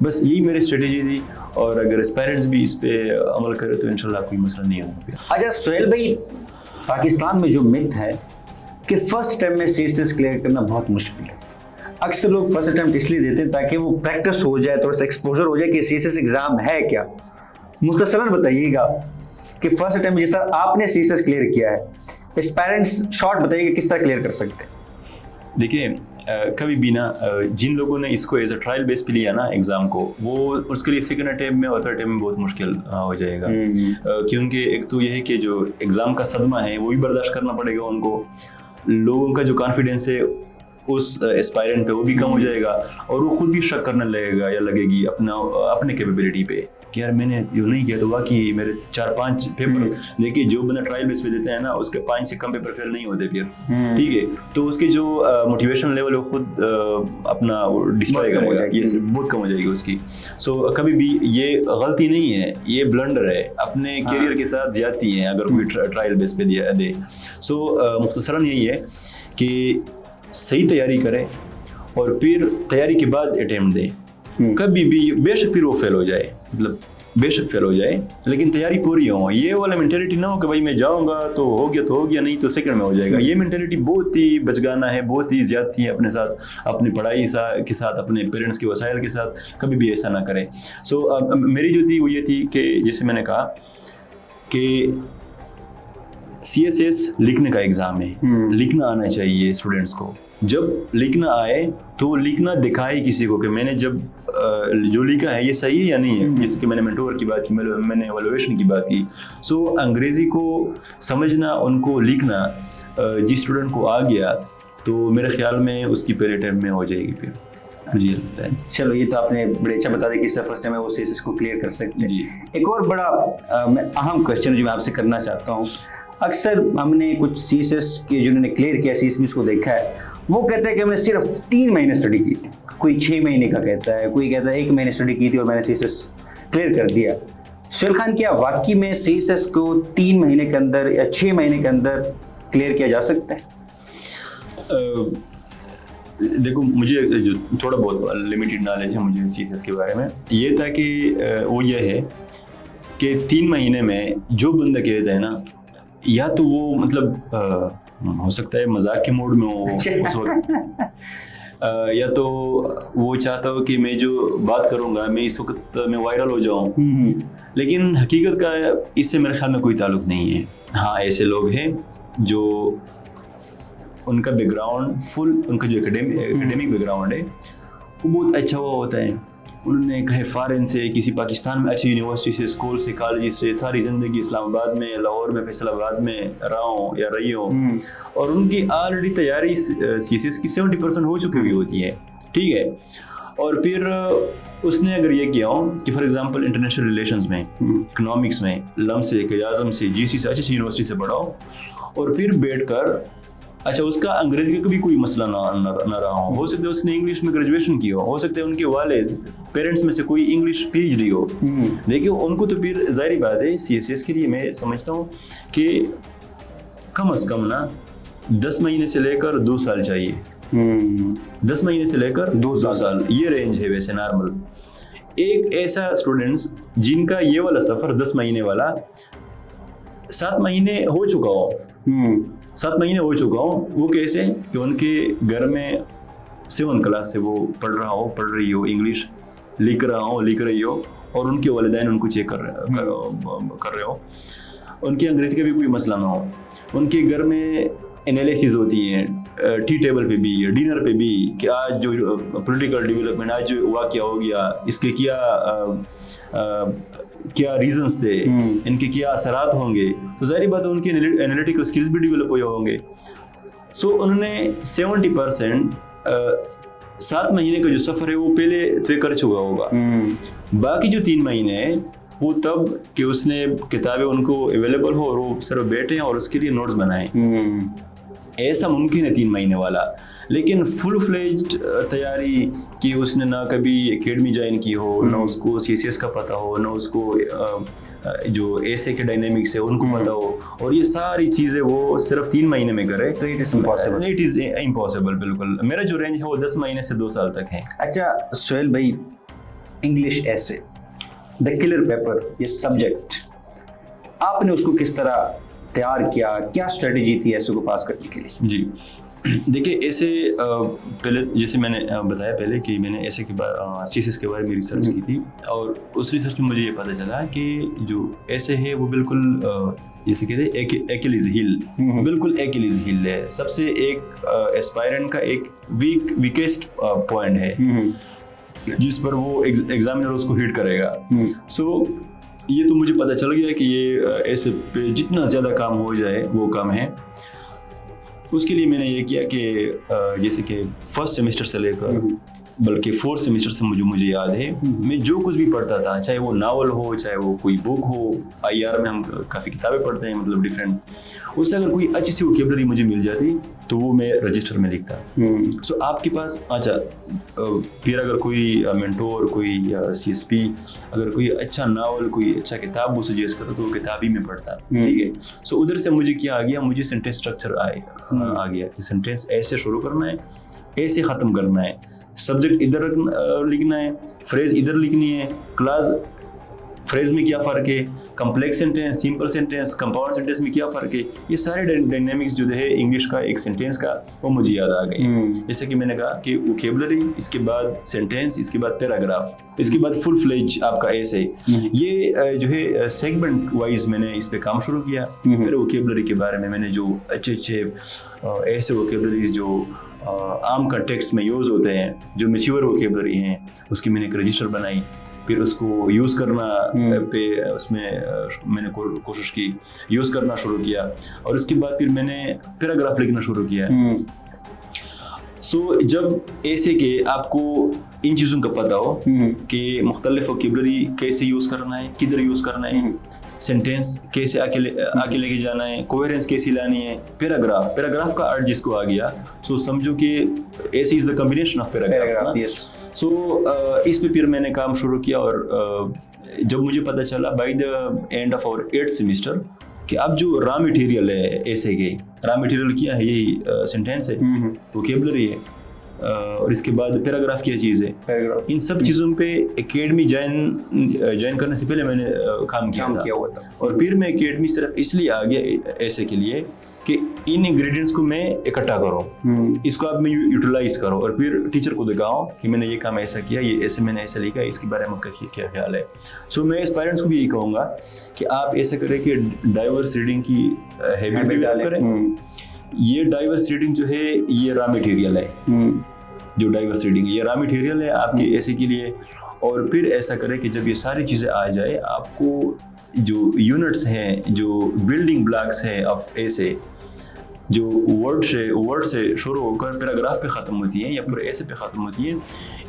बस यही मेरी स्ट्रेटेजी थी। और अगर पेरेंट्स भी इस पे अमल करें तो इंशाल्लाह कोई मसला नहीं होगा। अच्छा सुहेल भाई, पाकिस्तान में जो मिथ है कि फर्स्ट अटेम्प्ट में CSS क्लियर करना बहुत मुश्किल है, अक्सर लोग फर्स्ट अटेम्प्ट इसलिए देते हैं ताकि वो प्रैक्टिस हो जाए, थोड़ा सा एक्सपोजर हो जाए कि CSS एग्जाम है क्या। मुख्तसरन बताइएगा कि फर्स्ट अटेम्प्ट जैसा आपने CSS क्लियर किया है, इस पेरेंट्स शॉर्ट बताइए कि किस तरह क्लियर कर सकते हैं। देखिए, कभी भी ना जिन लोगों ने इसको एज अ ट्रायल बेस पे लिया ना एग्जाम को, वो उसके लिए सेकंड अटेम्प्ट में और थर्ड अटेम्प्ट में बहुत मुश्किल हो जाएगा। क्योंकि एक तो यह है कि जो एग्जाम का सदमा है वो भी बर्दाश्त करना पड़ेगा उनको, लोगों का जो कॉन्फिडेंस है उस एस्पायरेंट पे वो भी कम हो जाएगा, और वो खुद भी शक करने लगेगा या लगेगी अपने कैपेबिलिटी पे कि यार मैंने ये नहीं किया तो वाकई मेरे 4-5 पेपर देखिए, जो बंदा ट्रायल बेस पे देता है ना, उसके 5 से कम पेपर फेल नहीं होते फिर, ठीक है। तो उसके जो मोटिवेशन लेवल है खुद अपना डिस्ट्रॉय करेगा, ये बहुत कम हो जाएगी उसकी। सो कभी भी ये गलती नहीं है, ये ब्लंडर है, अपने करियर के साथ ज्यादती है अगर कोई ट्रायल बेस पे दे। सो मुख्तसरन यही है कि सही तैयारी करें और फिर तैयारी के बाद अटेम्प्ट दें। कभी भी बेशक फिर वो फेल हो जाए, मतलब बेशक फेल हो जाए लेकिन तैयारी पूरी हो। ये वाला मेंटेलिटी ना हो कि भाई मैं जाऊंगा तो हो गया, नहीं तो सेकंड में हो जाएगा। ये मेंटेलिटी बहुत ही बचगाना है, बहुत ही ज्यादती है अपने साथ, अपनी पढ़ाई के साथ, अपने पेरेंट्स के वसाइल के साथ। कभी भी ऐसा ना करें। सो मेरी जो थी वो ये थी कि जैसे मैंने कहा कि CSS लिखने का एग्जाम है, लिखना आना चाहिए स्टूडेंट्स को। जब लिखना आए तो लिखना दिखाए किसी को कि मैंने जब जो लिखा है ये सही है या नहीं है। जैसे कि मैंने मेंटोर की बात की, मैंने एवैल्यूएशन की बात की। सो अंग्रेजी को समझना, उनको लिखना जिस स्टूडेंट को आ गया तो मेरे ख्याल में उसकी पहले टाइम में हो जाएगी फिर, मुझे लगता है। चलो ये तो आपने बड़े अच्छा बता दिया कि फर्स्ट टाइम में वो CSS को क्लियर कर सकते हैं। जी। एक और बड़ा अहम क्वेश्चन जो मैं आपसे करना चाहता हूँ, अक्सर हमने कुछ CSS के जिन्होंने क्लियर किया CSS को देखा है, वो कहते हैं कि हमने सिर्फ 3 महीने स्टडी की थी, कोई 6 महीने का कहता है, कोई कहता है 1 महीने स्टडी की थी और मैंने CSS क्लियर कर दिया। सुहेल खान, क्या वाकई में CSS को 3 महीने के अंदर या 6 महीने के अंदर क्लियर किया जा सकता है? देखो, मुझे जो थोड़ा बहुत लिमिटेड नॉलेज है मुझे CSS के बारे में, ये था कि वो ये है कि 3 महीने में जो बंदा कहता है ना, या तो वो मतलब हो सकता है मजाक के मूड में हो उस वक्त, या तो वो चाहता हो कि मैं जो बात करूंगा मैं इस वक्त मैं वायरल हो जाऊं। लेकिन हकीकत का इससे मेरे ख्याल में कोई ताल्लुक नहीं है। हाँ, ऐसे लोग हैं जो उनका बैकग्राउंड फुल, उनका जो एकेडमिक बैकग्राउंड है वो बहुत अच्छा हुआ होता है। उन्होंने कहे फॉरेन से, किसी पाकिस्तान में अच्छी यूनिवर्सिटी से, स्कूल से, कॉलेज से, सारी ज़िंदगी इस्लामाबाद में, लाहौर में, फैसलाबाद में रहा हूँ या रही हूँ, और उनकी ऑलरेडी तैयारी CSS की 70% हो चुकी हुई होती है। ठीक है, और फिर उसने अगर ये किया हो कि फॉर एग्जांपल इंटरनेशनल रिलेशंस में, इकोनॉमिक्स में, लम से, क़याज़म से, GC से, अच्छी यूनिवर्सिटी से पढ़ा हो, और फिर बैठकर अच्छा उसका अंग्रेजी का कभी कोई मसला ना रहा हो सकता है उसने इंग्लिश में ग्रेजुएशन की हो सकता है उनके वालिद पेरेंट्स में से कोई इंग्लिश PhD हो। देखिए, उनको तो फिर जाहिर बात है CSS के लिए मैं समझता हूँ कि कम से कम ना 10 महीने से लेकर 2 साल चाहिए। 10 महीने से लेकर 2 साल ये रेंज है वैसे नॉर्मल। एक ऐसा स्टूडेंट्स जिनका ये वाला सफ़र 10 महीने वाला 7 महीने हो चुका हो, 7 महीने हो चुका हो, वो कैसे कि उनके घर में 7 क्लास से वो पढ़ रही हो, इंग्लिश लिख रही हो, और उनके वालिदैन उनको चेक कर रहे हो, उनकी अंग्रेजी का भी कोई मसला ना हो, उनके घर में एनालिसिस होती हैं टी टेबल पे भी, डिनर पे भी, कि आज जो पॉलिटिकल डेवलपमेंट, आज जो वाक़या हो गया, इसके क्या रीजंस थे, इनके क्या असरात होंगे, तो जाहिर बात है उनकी एनालिटिकल स्किल्स भी डेवलप हुए होंगे। सो उन्होंने 70% 7 महीने का जो सफ़र है वो पहले तय कर चुका होगा। बाकी जो 3 महीने हैं वो तब कि उसने किताबें उनको अवेलेबल हो और वो सिर्फ बैठे और उसके लिए नोट्स बनाएं। ऐसा मुमकिन है 3 महीने वाला, लेकिन फुल फ्लेज्ड तैयारी कि उसने ना कभी एकेडमी ज्वाइन की हो, ना उसको CSS का पता हो, ना उसको जो ऐसे के डायनेमिक्स है उनको पता हो, और ये सारी चीज़ें वो सिर्फ 3 महीने में करे, तो इट इज़ इम्पॉसिबल। बिल्कुल, मेरा जो रेंज है वो 10 महीने से 2 साल तक है। अच्छा सुहेल भाई, इंग्लिश ऐसे द किलर पेपर, ये सब्जेक्ट आपने उसको किस तरह तैयार किया, क्या स्ट्रेटेजी थी ऐसे को पास करने के लिए? जी, देखिए, ऐसे पहले जैसे मैंने बताया पहले कि मैंने ऐसे के CSS के बारे में रिसर्च की थी, और उस रिसर्च में मुझे ये पता चला कि जो ऐसे है वो बिल्कुल जैसे कहते हैं एक्यूलिस हील, बिल्कुल एक्यूलिस हील है। सबसे एक एस्पायरेंट का एक वीकेस्ट पॉइंट है जिस पर वो एग्जामिनर उसको हिट करेगा। सो ये तो मुझे पता चल गया कि ये ऐसे पे जितना ज़्यादा काम हो जाए वो कम है। उसके लिए मैंने ये किया कि जैसे कि फर्स्ट सेमेस्टर से लेकर बल्कि 4th सेमेस्टर से मुझे याद है, मैं जो कुछ भी पढ़ता था, चाहे वो नावल हो, चाहे वो कोई बुक हो, IR में हम काफ़ी किताबें पढ़ते हैं, मतलब डिफरेंट, उससे अगर कोई अच्छी सी वोकेबलरी मुझे मिल जाती तो वो मैं रजिस्टर में लिखता। सो आपके पास अच्छा, फिर अगर कोई मेंटोर, कोई CSP अगर कोई अच्छा नावल, कोई अच्छा किताब वो सजेस्ट करो तो वो किताब ही में पढ़ता। ठीक है, सो उधर से मुझे क्या आ गया, मुझे सेंटेंस स्ट्रक्चर आ गया कि सेंटेंस ऐसे शुरू करना है, ऐसे ख़त्म करना है, सब्जेक्ट इधर लिखना है, फ्रेज इधर लिखनी है, क्लास फ्रेज में क्या फ़र्क है, complex sentence, simple sentence, compound sentence में क्या फ़र्क है, ये सारे डायनेमिक्स जो है इंग्लिश का एक सेंटेंस का, वो मुझे याद आ गए। जैसे कि मैंने कहा कि वोकेबलरी, इसके बाद सेंटेंस, इसके बाद पैराग्राफ, इसके बाद फुल फ्लेज आपका ऐसे, ये जो है सेगमेंट वाइज मैंने इस पे काम शुरू किया। फिर वोकेबलरी के बारे में मैंने जो अच्छे ऐसे वोकेबलरीज जो आम कंटेक्स्ट में यूज़ होते हैं, जो मैच्योर वोकेबलरी हैं, उसकी मैंने एक रजिस्टर बनाई। फिर उसको यूज़ करना पे उसमें मैंने कोशिश की, यूज़ करना शुरू किया, और उसके बाद फिर मैंने पैराग्राफ लिखना शुरू किया। सो जब ऐसे के आपको इन चीज़ों का पता हो कि मुख्तलिफ वोकेबलरी कैसे यूज़ करना है, किधर यूज़ करना है, सेंटेंस कैसे आके लेके जाना है, कोहेरेंस कैसी लानी है, पैराग्राफ का अर्थ जिसको आ गया, सो समझो कि ऐसे is the combination of paragraph. So इस पे फिर मैंने काम शुरू किया, और जब मुझे पता चला by the end of our 8th semester कि अब जो रॉ मटेरियल है ऐसे के, रॉ मटेरियल क्या है, यही सेंटेंस है, वोकेबलरी है, और इसके बाद पैराग्राफ क्या चीज़ है, इन सब चीज़ों पे एकेडमी ज्वाइन करने से पहले मैंने काम किया हुआ था। और फिर मैं एकेडमी सिर्फ इसलिए आ गया ऐसे के लिए कि इन इंग्रेडिएंट्स को मैं इकट्ठा करूँ, इसको आप मैं यूटिलाइज करूँ, और फिर टीचर को दिखाऊँ कि मैंने ये काम ऐसा किया, ये ऐसे मैंने ऐसा लिखा, इसके बारे में क्या ख्याल है। सो मैं एस्पायरेंट्स को भी यही कहूँगा कि आप ऐसा करें कि डाइवर्स रीडिंग की हैबिट डेवलप करें। ये डाइवर्स रीडिंग जो है ये रॉ मटेरियल है, जो डाइवर्स रीडिंग ये रॉ मटेरियल है आपके ऐसे के लिए। और फिर ऐसा करें कि जब ये सारी चीज़ें आ जाए, आपको जो यूनिट्स हैं, जो बिल्डिंग ब्लॉक्स हैं ऑफ ऐसे, जो वर्ड से शुरू होकर पैराग्राफ पे ख़त्म होती हैं या पूरे ऐसे पे ख़त्म होती हैं,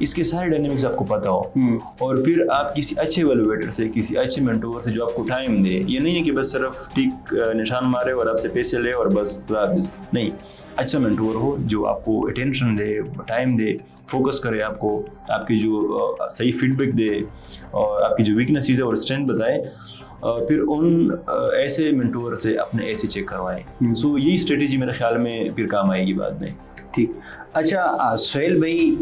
इसके सारे डायनेमिक्स आपको पता हो। और फिर आप किसी अच्छे एवेलुएटर से, किसी अच्छे मेंटोर से जो आपको टाइम दे, ये नहीं है कि बस सिर्फ टिक निशान मारे और आपसे पैसे ले और बस नहीं, अच्छा मेंटोर हो जो आपको अटेंशन दे, टाइम दे, फोकस करे आपको, आपकी जो सही फीडबैक दे, और आपकी जो वीकनेसेस है और स्ट्रेंथ बताए, फिर उन ऐसे मेंटोर से अपने ऐसे चेक करवाएं। सो यही स्ट्रेटेजी मेरे ख्याल में फिर काम आएगी बाद में। ठीक, अच्छा सुहेल भाई,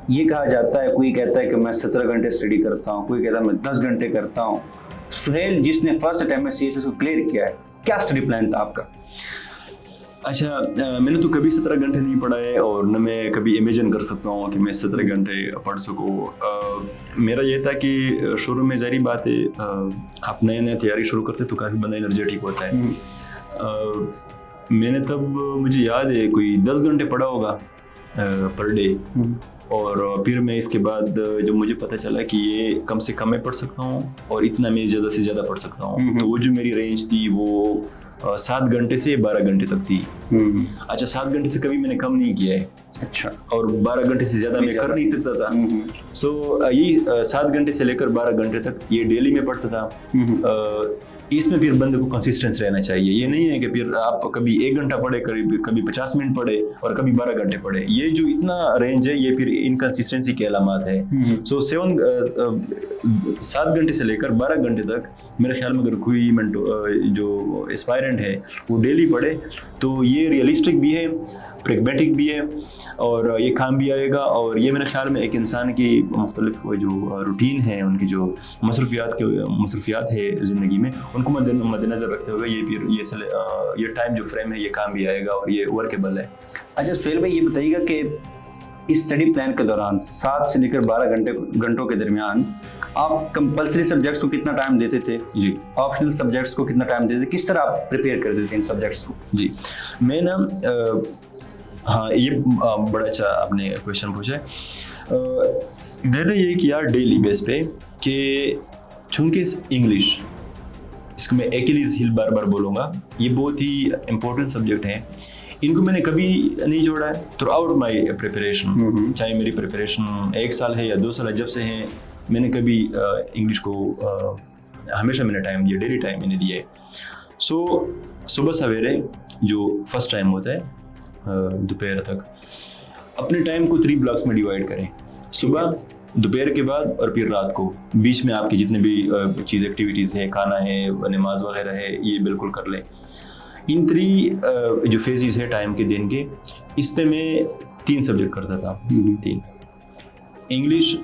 ये कहा जाता है, कोई कहता है कि मैं 17 घंटे स्टडी करता हूँ, कोई कहता है मैं 10 घंटे करता हूँ। सुहेल जिसने फर्स्ट अटेम्प्ट में CSS को क्लियर किया है, क्या स्टडी प्लान था आपका? अच्छा, मैंने तो कभी 17 घंटे नहीं पढ़ा है, और न मैं कभी इमेजिन कर सकता हूँ कि मैं 17 घंटे पढ़ सकूँ। मेरा ये था कि शुरू में ज़ाहिर बात है, आप नए तैयारी शुरू करते तो काफ़ी बंदा एनर्जेटिक होता है। मैंने तब, मुझे याद है, कोई 10 घंटे पढ़ा होगा पर डे, और फिर मैं इसके बाद जब मुझे पता चला कि ये कम से कम मैं पढ़ सकता हूँ और इतना मैं ज़्यादा से ज़्यादा पढ़ सकता हूँ, तो वो जो मेरी रेंज थी वो 7 घंटे से 12 घंटे तक थी। अच्छा, 7 घंटे से कभी मैंने कम नहीं किया है। अच्छा, और 12 घंटे से ज़्यादा मैं कर नहीं सकता था। सो यही 7 घंटे से लेकर 12 घंटे तक ये डेली में पढ़ता था। इसमें फिर बंदे को कंसिस्टेंस रहना चाहिए। ये नहीं है कि फिर आप कभी 1 घंटा पढ़े, कभी 50 मिनट पढ़े और कभी 12 घंटे पढ़े। ये जो इतना रेंज है, ये फिर इनकंसिस्टेंसी के अलामत है। सो 7 घंटे से लेकर 12 घंटे तक मेरे ख्याल में अगर कोई जो एस्पायरेंट है वो डेली पढ़े तो ये रियलिस्टिक भी है, प्रेगमेटिक भी है, और ये काम भी आएगा। और ये मेरे ख्याल में एक इंसान की मुख्तलिफ जो रूटीन है, उनकी जो मसरूफियात है ज़िंदगी में, उनको मद्देनज़र रखते हुए ये टाइम जो फ्रेम है ये काम भी आएगा और ये वर्केबल है। अच्छा सुहेल भाई, ये बताइएगा कि इस स्टडी प्लान के दौरान 7 से लेकर 12 घंटों के दरमियान आप कंपल्सरी सब्जेक्ट्स को कितना टाइम देते थे जी, ऑप्शनल सब्जेक्ट्स को कितना टाइम देते थे, किस तरह आप प्रिपेयर करते थे इन सब्जेक्ट्स को? जी, मैं ना हाँ, ये बड़ा अच्छा आपने क्वेश्चन पूछा है। मैंने ये किया डेली बेस पे कि चूँकि इंग्लिश, इसको मैं एक्यूलीज हिल बार बार बोलूँगा, ये बहुत ही इम्पोर्टेंट सब्जेक्ट है। इनको मैंने कभी नहीं जोड़ा है थ्रू आउट माई प्रिपरेशन। चाहे मेरी प्रिपरेशन 1 साल है या 2 साल है, जब से है मैंने कभी इंग्लिश को हमेशा मैंने टाइम दिया, डेली टाइम मैंने दिया है। सो सुबह सवेरे जो फर्स्ट टाइम होता है दोपहर तक, अपने टाइम को 3 ब्लॉक्स में डिवाइड करें। सुबह, दोपहर के बाद और फिर रात को। बीच में आपकी जितने भी चीज़ एक्टिविटीज़ है, खाना है, नमाज वगैरह है, ये बिल्कुल कर लें। इन 3 जो फेजेस है टाइम के दिन के, इस पे मैं 3 सब्जेक्ट करता था। 3 इंग्लिश,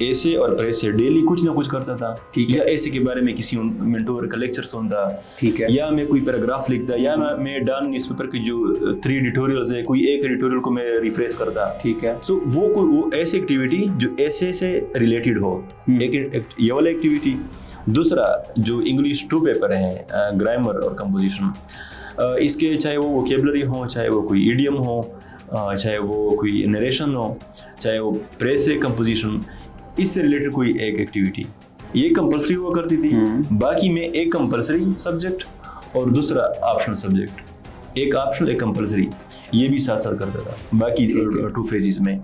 ऐसे और प्रेसे डेली कुछ ना कुछ करता था, ठीक है। या ऐसे के बारे में किसी मेंटोर का लेक्चर सुनता, ठीक है, या मैं कोई पैराग्राफ लिखता, या मैं डन न्यूज़पेपर की जो 3 एडिटोरियल्स है, कोई एक एडिटोरियल को मैं रिफ्रेश करता, ठीक है। सो वो ऐसी एक्टिविटी जो ऐसे से रिलेटेड हो, एक ये वाला एक्टिविटी। दूसरा जो इंग्लिश 2 पेपर है, ग्रामर और कंपोजिशन, इसके चाहे वो वोकेबलरी हो, चाहे वो कोई इडियम हो, चाहे वो कोई नरेशन हो, चाहे वो प्रेस से कंपोजिशन, इससे रिलेटेड कोई एक एक्टिविटी, ये कंपलसरी हुआ करती थी। बाकी में एक कंपलसरी सब्जेक्ट और दूसरा ऑप्शनल सब्जेक्ट, एक ऑप्शनल एक कंपलसरी, ये भी साथ साथ करता था बाकी 2 फेजेस में।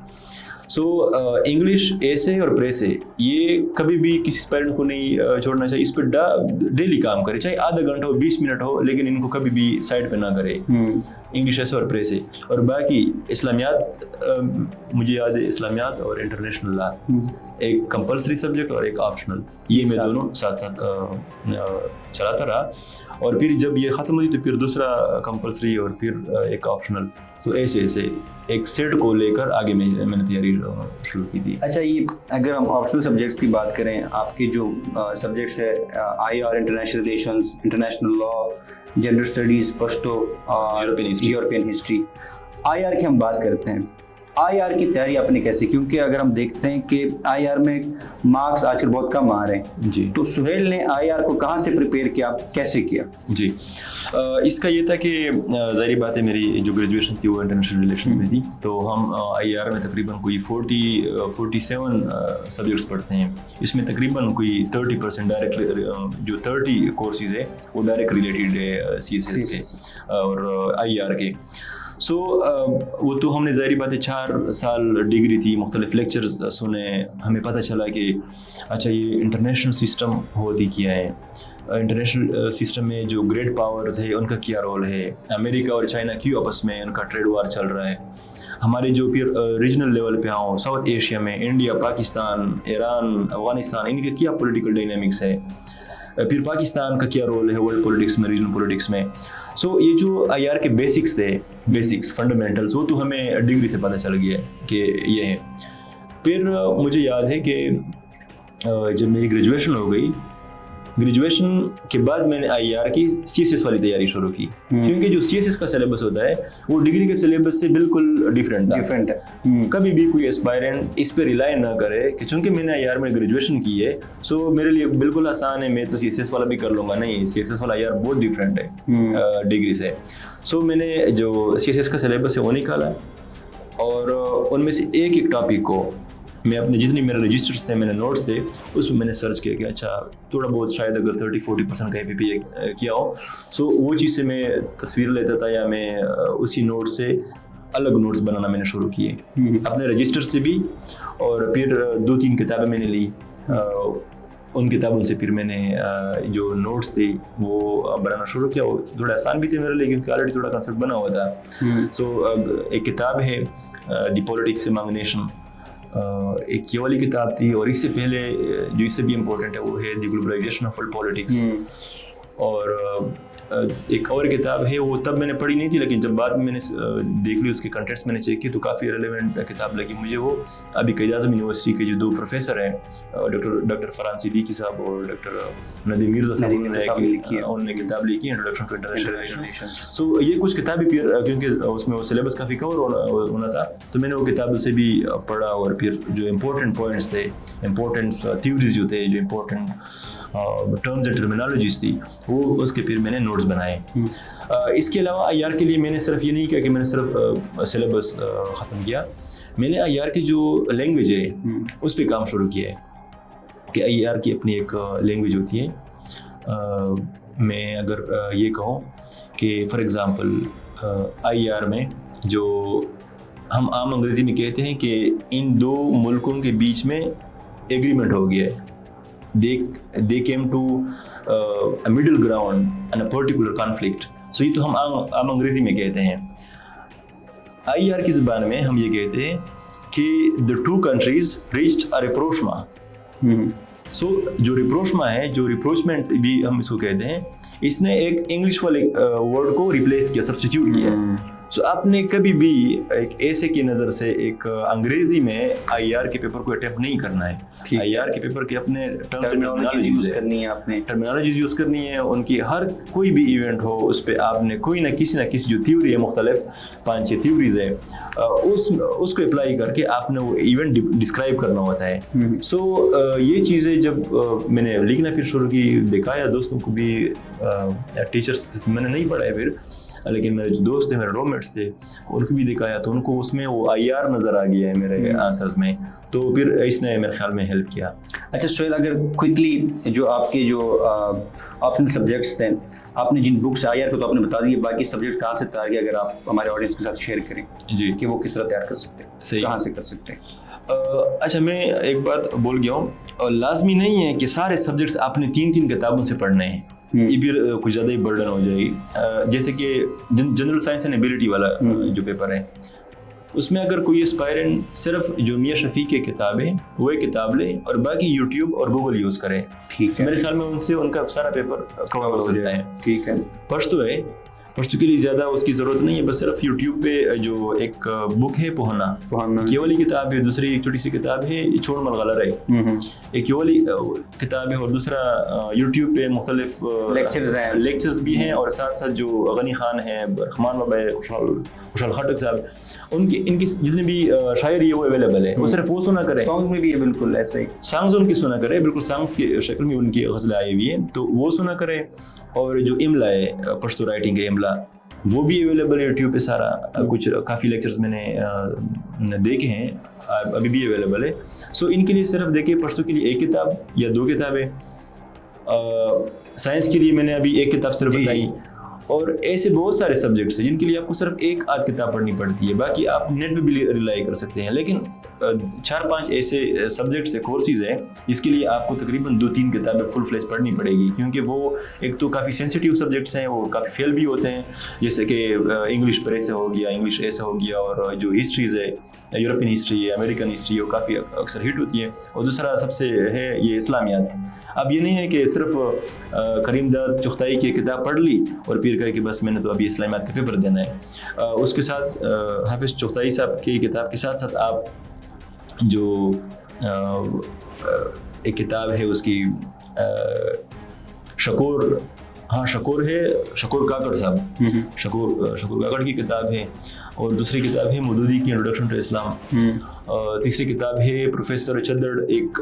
सो इंग्लिश ऐसे और प्रेसे ये कभी भी किसी पेरेंट को नहीं छोड़ना चाहिए, इस पर डेली काम करे, चाहे आधा घंटा हो 20 मिनट हो, लेकिन इनको कभी भी साइड पे ना करे। इंग्लिश ऐसे और प्रेसे, और बाकी इस्लामियात, मुझे याद है इस्लामियात और इंटरनेशनल लॉ एक कंपलसरी सब्जेक्ट और एक ऑप्शनल, ये मैं दोनों साथ साथ चलाता रहा। और फिर जब ये ख़त्म हुई तो फिर दूसरा कंपलसरी और फिर एक ऑप्शनल, तो ऐसे एक सेट को लेकर आगे मैंने तैयारी शुरू की थी। अच्छा, ये अगर हम ऑप्शनल सब्जेक्ट्स की बात करें, आपके जो सब्जेक्ट्स है IR international relations, international law, gender studies, Pashto और यूरोपियन हिस्ट्री, IR की हम बात करते हैं, IR की तैयारी आपने कैसे, क्योंकि अगर हम देखते हैं कि IR में मार्क्स आजकल बहुत कम आ रहे हैं जी, तो सुहेल ने IR को कहाँ से प्रिपेयर किया, कैसे किया? जी, इसका ये था कि ज़ाहिर बात है मेरी जो ग्रेजुएशन थी वो इंटरनेशनल रिलेशन में थी, तो हम IR में तकरीबन कोई 47 सब्जेक्ट्स पढ़ते हैं, इसमें तकरीबन कोई 30% डायरेक्ट, जो 30 कोर्सेज है वो डायरेक्ट रिलेटेड है CSS के और IR के। सो वो तो हमने ज़ाहिर बात है 4 साल डिग्री थी, मुख्तलिफ लेक्चर्स सुने, हमें पता चला कि अच्छा ये इंटरनेशनल सिस्टम होती क्या है, इंटरनेशनल सिस्टम में जो ग्रेट पावर्स है उनका क्या रोल है, अमेरिका और चाइना क्यों आपस में उनका ट्रेड वार चल रहा है, हमारे जो फिर रीजनल लेवल पे आओ साउथ एशिया में इंडिया, पाकिस्तान, ईरान, अफगानिस्तान, इनके क्या पॉलिटिकल डायनामिक्स है, फिर पाकिस्तान का क्या रोल है वर्ल्ड पॉलिटिक्स में, रीजनल पॉलिटिक्स में। सो ये जो IR के बेसिक्स थे, बेसिक्स फंडामेंटल्स, वो तो हमें डिग्री से पता चल गया कि ये है। फिर मुझे याद है कि जब मेरी ग्रेजुएशन हो गई, ग्रेजुएशन के बाद मैंने IR की CSS वाली तैयारी शुरू की, क्योंकि जो CSS का सिलेबस होता है वो डिग्री के सिलेबस से बिल्कुल डिफरेंट है। कभी भी कोई एस्पायरेंट इस पे रिलाई ना करे कि चूंकि मैंने IR में ग्रेजुएशन की है सो मेरे लिए बिल्कुल आसान है, मैं तो CSS वाला भी कर लूँगा, नहीं, CSS वाला IR बहुत डिफरेंट है डिग्री से। सो मैंने जो CSS का सिलेबस है वो निकाला और उनमें से एक टॉपिक को मैं अपने जितने मेरे रजिस्टर्स थे, मेरे नोट्स थे, उसमें मैंने सर्च किया कि अच्छा थोड़ा बहुत शायद अगर 30-40% का APPA किया हो, सो वो चीज़ से मैं तस्वीर लेता था या मैं उसी नोट से अलग नोट्स बनाना मैंने शुरू किए अपने रजिस्टर से भी। और फिर 2-3 किताबें मैंने ली, उन किताबों से फिर मैंने जो नोट्स थे वो बनाना शुरू किया। वो थोड़ा आसान भी थे मेरे लिए क्योंकि ऑलरेडी थोड़ा कंसेप्ट बना हुआ था। सो एक किताब है द पॉलिटिक्स अमंग नेशन, एक ये वाली किताब थी, और इससे पहले जो इससे भी इम्पोर्टेंट है वो है the globalization of world politics. और एक और किताब है वो तब मैंने पढ़ी नहीं थी, लेकिन जब बाद में मैंने देख ली, उसके कंटेंट्स मैंने चेक की तो काफ़ी रेलेवेंट किताब लगी मुझे वो। अभी क़ायद-ए-आज़म यूनिवर्सिटी के जो 2 प्रोफेसर हैं, डॉक्टर फरहान सिद्दीकी साहब और डॉक्टर नदीम मिर्ज़ा साहब, उन्होंने किताब लिखी इंट्रोडक्शन टू इंटरनेशनल रिलेशंस। सो ये कुछ किताबें फिर क्योंकि उसमें वो सिलेबस काफ़ी कवर होना था तो मैंने वो किताब से भी पढ़ा, और फिर जो इम्पोर्टेंट पॉइंट्स थे, इम्पोर्टेंट थ्योरीज जो थे, जो इम्पोर्टेंट टर्म्स एंड टर्मिनोलॉजीज थी, वो उसके फिर मैंने नोट्स बनाए। इसके अलावा IR के लिए मैंने सिर्फ ये नहीं किया कि मैंने सिर्फ सिलेबस ख़त्म किया, मैंने IR की जो लैंग्वेज है उस पर काम शुरू किया है कि IR की अपनी एक लैंग्वेज होती है। मैं अगर ये कहूँ कि फॉर एग्ज़ाम्पल IR में जो हम आम अंग्रेज़ी में कहते हैं कि इन 2 मुल्कों के बीच में एग्रीमेंट हो गया है, they came to a middle ground in a particular conflict। so ये तो हम आम अंग्रेजी में कहते हैं। IR की ज़बान में हम ये कहते हैं कि the 2 countries reached a rapprochement। so जो rapprochement है, जो rapprochement भी हम इसको कहते हैं, इसने एक इंग्लिश वाले वर्ड को रिप्लेस किया, सब्स्टिट्यूट किया। सो आपने कभी भी एक ऐसे की नज़र से एक अंग्रेजी में आईआर के पेपर को अटेम्प्ट नहीं करना है। आईआर के पेपर के अपने टर्मिनोलॉजी यूज करनी है, आपने टर्मिनोलॉजी यूज़ करनी है उनकी। हर कोई भी इवेंट हो उस पर आपने कोई ना किसी जो थ्योरी है, मुख्तलिफ 5-6 थ्योरीज है, उसको अप्लाई करके आपने वो इवेंट डिस्क्राइब करना होता है। सो ये चीज़ें जब मैंने लिखना फिर शुरू की, दिखाया दोस्तों को भी, टीचर्स मैंने नहीं पढ़ा है फिर, लेकिन मेरे जो दोस्त थे, मेरे रूममेट्स थे, उनको भी दिखाया तो उनको उसमें वो आईआर नज़र आ गया है मेरे आंसर्स में, तो फिर इसने मेरे ख्याल में हेल्प किया। अच्छा सुहेल, अगर क्विकली जो आपके जो ऑप्शनल सब्जेक्ट्स थे, आपने जिन बुक्स आईआर को तो आपने बता दिए, बाकी सब्जेक्ट कहाँ से तैयार किया, अगर आप हमारे ऑडियंस के साथ शेयर करें जी कि वो किस तरह तैयार कर सकते हैं, कहाँ से कर सकते हैं? अच्छा, मैं एक बात बोल गया हूँ, लाजमी नहीं है कि सारे सब्जेक्ट्स आपने 3 किताबों से पढ़ने हैं, ये भी कुछ ज़्यादा ही बर्डन हो जाएगी। जैसे कि जनरल साइंस एंड एबिलिटी वाला जो पेपर है, उसमें अगर कोई एस्पायरेंट सिर्फ जो मियां शफी की किताब है वो एक किताब ले और बाकी यूट्यूब और गूगल यूज़ करे, ठीक है, मेरे ख्याल में उनसे उनका सारा पेपर कवर हो सकता है। ठीक है, पश्तो के लिए ज़्यादा उसकी ज़रूरत नहीं है, बस सिर्फ यूट्यूब पे जो एक बुक है पोहना ये वाली किताब है, दूसरी एक छोटी सी किताब है छोड़ मलगलर है, एक ये वाली किताब है, और दूसरा यूट्यूब पे मुख्तलिफ लेक्चर्स भी हैं, और साथ साथ जो गनी खान है, रहमान बाबा है, खुशहाल खटक साहब, इनकी जितने भी शायरी है वो अवेलेबल है, वो सिर्फ वो सुना करे। सॉन्ग में भी है बिल्कुल ऐसे ही, सॉन्ग्स उनकी सुना करे, बिल्कुल सॉन्ग्स की शक्ल में उनकी गज़लें आई हुई है, तो वो सुना करे। और जो इमला है, पश्तो राइटिंग है इमला, वो भी अवेलेबल है यूट्यूब पे सारा, कुछ काफ़ी लेक्चर्स मैंने देखे हैं, अभी भी अवेलेबल है। सो इनके लिए सिर्फ देखिए, पश्तो के लिए एक किताब या 2 किताबें, साइंस के लिए मैंने अभी एक किताब सिर्फ बताई, और ऐसे बहुत सारे सब्जेक्ट्स हैं जिनके लिए आपको सिर्फ 1-8 किताब पढ़नी पड़ती है, बाकी आप नेट पे भी रिलाई कर सकते हैं। लेकिन 4-5 ऐसे सब्जेक्ट्स है, कोर्सेज है, इसके लिए आपको तकरीबन 2-3 किताबें फुल फ्लेज पढ़नी पड़ेगी, क्योंकि वो एक तो काफ़ी सेंसिटिव सब्जेक्ट्स हैं, वो काफ़ी फेल भी होते हैं, जैसे कि इंग्लिश पर ऐसे हो गया, इंग्लिश ऐसे हो गया, और जो हिस्ट्रीज़ है, यूरोपियन हिस्ट्री है, अमेरिकन हिस्ट्री है, वो काफ़ी अक्सर हिट होती है। और दूसरा सबसे है ये इस्लामियात। अब ये नहीं है कि सिर्फ करीमदाद चुगताई की किताब पढ़ ली और फिर कहे कि बस मैंने तो अभी इस्लामियात का पेपर देना है। उसके साथ हाफिज़ चुगताई साहब की किताब के साथ साथ आप जो एक किताब है उसकी शकोर काकड़ साहब, शकोर काकड़ की किताब है, और दूसरी किताब है मौदूदी की इंट्रोडक्शन टू इस्लाम, तीसरी किताब है प्रोफेसर चद्दड़, एक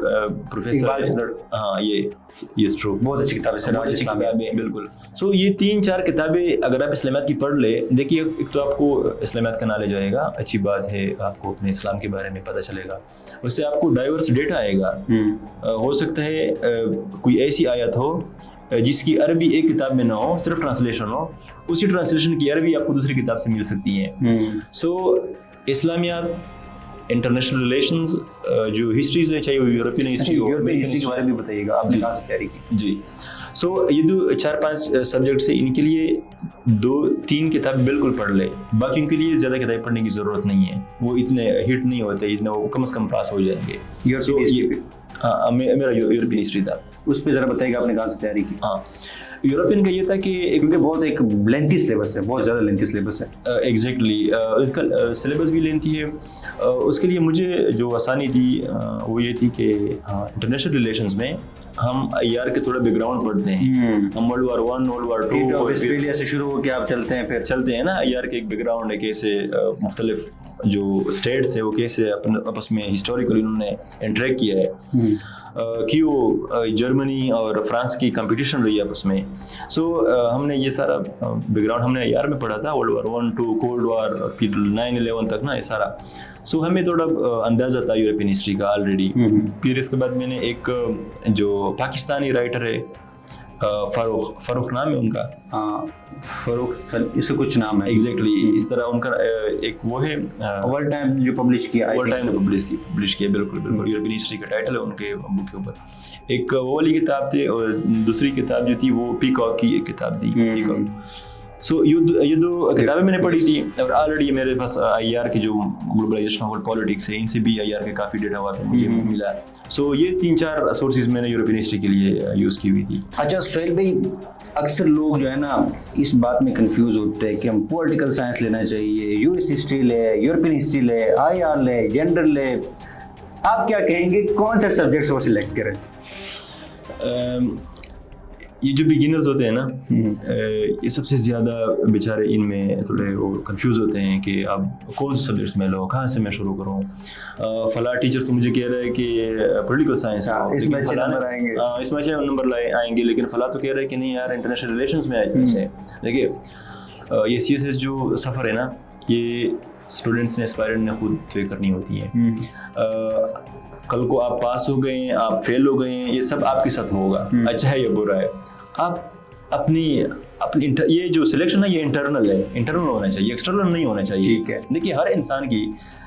प्रोफेसर चद्दड़, हाँ ये ट्रू, बहुत अच्छी किताब है, बहुत अच्छी किताब है, बिल्कुल। सो ये 3-4 किताबें अगर आप इस्लामियात की पढ़ ले, देखिए एक तो आपको इस्लामियात का नॉलेज आएगा, अच्छी बात है, आपको अपने इस्लाम के बारे में पता चलेगा, उससे आपको डाइवर्स डेटा आएगा। हो सकता है कोई ऐसी आयत हो जिसकी अरबी एक किताब में ना हो, सिर्फ ट्रांसलेशन हो, उसी ट्रांसलेशन की अरबी आपको दूसरी किताब से मिल सकती है। सो इस्लामियात, इंटरनेशनल रिलेशंस, जो हिस्ट्रीज है, चाहे वो यूरोपियन हिस्ट्री हो, यूरोपियन हिस्ट्री के बारे में बताइएगा, आपने कहाँ से तैयारी की? जी, सो ये 2-4-5 सब्जेक्ट्स है, इनके लिए 2-3 किताब बिल्कुल पढ़ ले, बाकी उनके लिए ज़्यादा किताब पढ़ने की ज़रूरत नहीं है, वो इतने हिट नहीं होते, इतने वो कम से कम पास हो जाएंगे। हाँ, मेरा यूरोपियन हिस्ट्री था, उस पर ज़रा बताइएगा आपने कहाँ से तैयारी की? हाँ, यूरोपियन का ये था कि क्योंकि बहुत एक लेंथी सिलेबस है, बहुत ज़्यादा लेंथी सिलेबस है। एग्जैक्टली, इसका सिलेबस भी लेंथी है। उसके लिए मुझे जो आसानी थी वो ये थी कि इंटरनेशनल रिलेशंस में हम आईआर के थोड़ा बैकग्राउंड पढ़ते हैं, हम World War I, World War II, Australia से शुरू होकर आप चलते हैं ना, आईआर के एक बैकग्राउंड है, कैसे मुख्तलिफ जो स्टेट्स है वो कैसे आपस में हिस्टोरिकली उन्होंने इंटरेक्ट किया है, क्यों जर्मनी और फ्रांस की कंपटीशन रही है आपस में। सो हमने ये सारा बैकग्राउंड हमने आईआर में पढ़ा था, World War I, II, cold war, फिर 9/11 तक ना, ये सारा। सो हमें थोड़ा अंदाज़ा था यूरोपियन हिस्ट्री का ऑलरेडी। फिर इसके बाद मैंने एक जो पाकिस्तानी राइटर है, फारूक नाम है उनका, फारूक इससे कुछ नाम है, एग्जैक्टली इस तरह उनका एक वो है, वर्ल्ड टाइम जो पब्लिश किया, पब्लिश किया, बिल्कुल यूरोपियन हिस्ट्री का टाइटल है उनके बुक के ऊपर। एक वो वाली किताब थी, और दूसरी किताब जो थी वो पीकॉक की एक किताब थी, पीकॉक। सो ये दो किताबें मैंने पढ़ी थी, और ऑलरेडी मेरे पास IR की जो ग्लोबलाइजेशन ऑफ पॉलिटिक्स है, इनसे भी IR के काफ़ी डेटा वहाँ पे मुझे मिला। सो ये 3-4 सोर्सेज मैंने यूरोपियन हिस्ट्री के लिए यूज़ की हुई थी। अच्छा सुहेल भाई, अक्सर लोग जो है ना इस बात में कंफ्यूज होते हैं कि हम पॉलिटिकल साइंस लेना चाहिए, US हिस्ट्री ले, यूरोपियन हिस्ट्री ले, IR ले, जेंडर ले, आप क्या कहेंगे कौन सा सब्जेक्ट वो सिलेक्ट करें? ये जो बिगिनर्स होते हैं ना, ये सबसे ज़्यादा बेचारे इनमें थोड़े वो कंफ्यूज होते हैं कि अब कौन से सब्जेक्ट्स में लो, कहाँ से मैं शुरू करूँ। फला टीचर तो मुझे कह रहा है कि पॉलिटिकल साइंस इसमें अच्छे नंबर आएंगे, इसमें अच्छे नंबर आएंगे, लेकिन फला तो कह रहा है कि नहीं यार इंटरनेशनल रिलेशंस में अच्छे। देखिए ये CSS जो सफ़र है ना, ये स्टूडेंट्स ने, एस्पायरेंट ने खुद तय करनी होती है। कल को आप पास हो गए, आप फेल हो गए, ये सब आपके साथ होगा, अच्छा है या बुरा है। आप अपनी ये जो सिलेक्शन है ये इंटरनल है, इंटरनल होना चाहिए, एक्सटर्नल नहीं होना चाहिए। ठीक है। देखिए हर इंसान की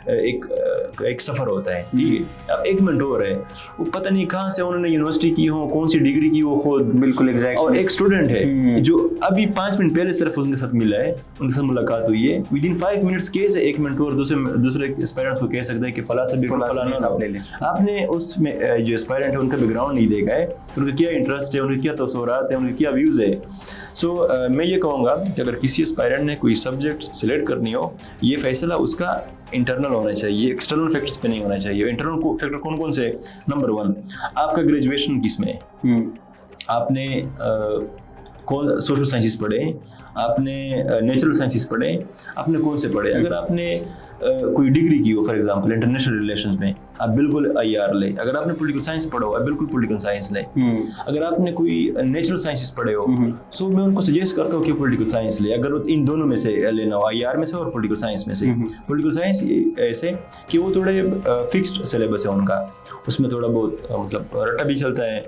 एक सफ़र होता है, ठीक है। अब एक मेंटोर है, वो पता नहीं कहाँ से उन्होंने यूनिवर्सिटी की हो, कौन सी डिग्री की हो खुद, बिल्कुल एग्जैक्ट। और एक स्टूडेंट है जो अभी 5 मिनट पहले सिर्फ उनके साथ मिला है, उनके साथ मुलाकात हुई है, विद इन 5 मिनट्स कैसे एक मेंटोर दूसरे एस्पायरेंट्स को कह सकता है कि फला सब्जेक्ट फलाना ले लें। आपने उसमें जो एस्पायरेंट है उनका बैकग्राउंड नहीं देखा है, उनका क्या इंटरेस्ट है, उनके क्या तसव्वुरात है, उनके क्या व्यूज़ है। सो मैं ये कहूँगा कि अगर किसी एस्पायरेंट ने कोई सब्जेक्ट सिलेक्ट करनी हो, ये फैसला उसका इंटरनल होना चाहिए, एक्सटर्नल फैक्टर्स पे नहीं होना चाहिए। इंटरनल फैक्टर कौन कौन से? नंबर 1, आपका ग्रेजुएशन किसमें है, आपने कौन सोशल साइंसेस पढ़े, आपने नेचुरल साइंसेस पढ़े, आपने कौन से पढ़े। अगर आपने कोई डिग्री की हो फॉर एग्जांपल इंटरनेशनल रिलेशंस में, आप बिल्कुल IR ले। अगर आपने पॉलिटिकल साइंस पढ़ा हो, आप बिल्कुल पॉलिटिकल साइंस ले। अगर आपने कोई नेचुरल साइंसेस पढ़े हो, सो मैं उनको सजेस्ट करता हूँ कि पॉलिटिकल साइंस ले। अगर इन दोनों में से लेना हो, IR में से और पॉलिटिकल साइंस में से। पॉलिटिकल साइंस ऐसे कि वो थोड़े फिक्स्ड सिलेबस है उनका, उसमें थोड़ा बहुत मतलब रट्टा भी चलता है,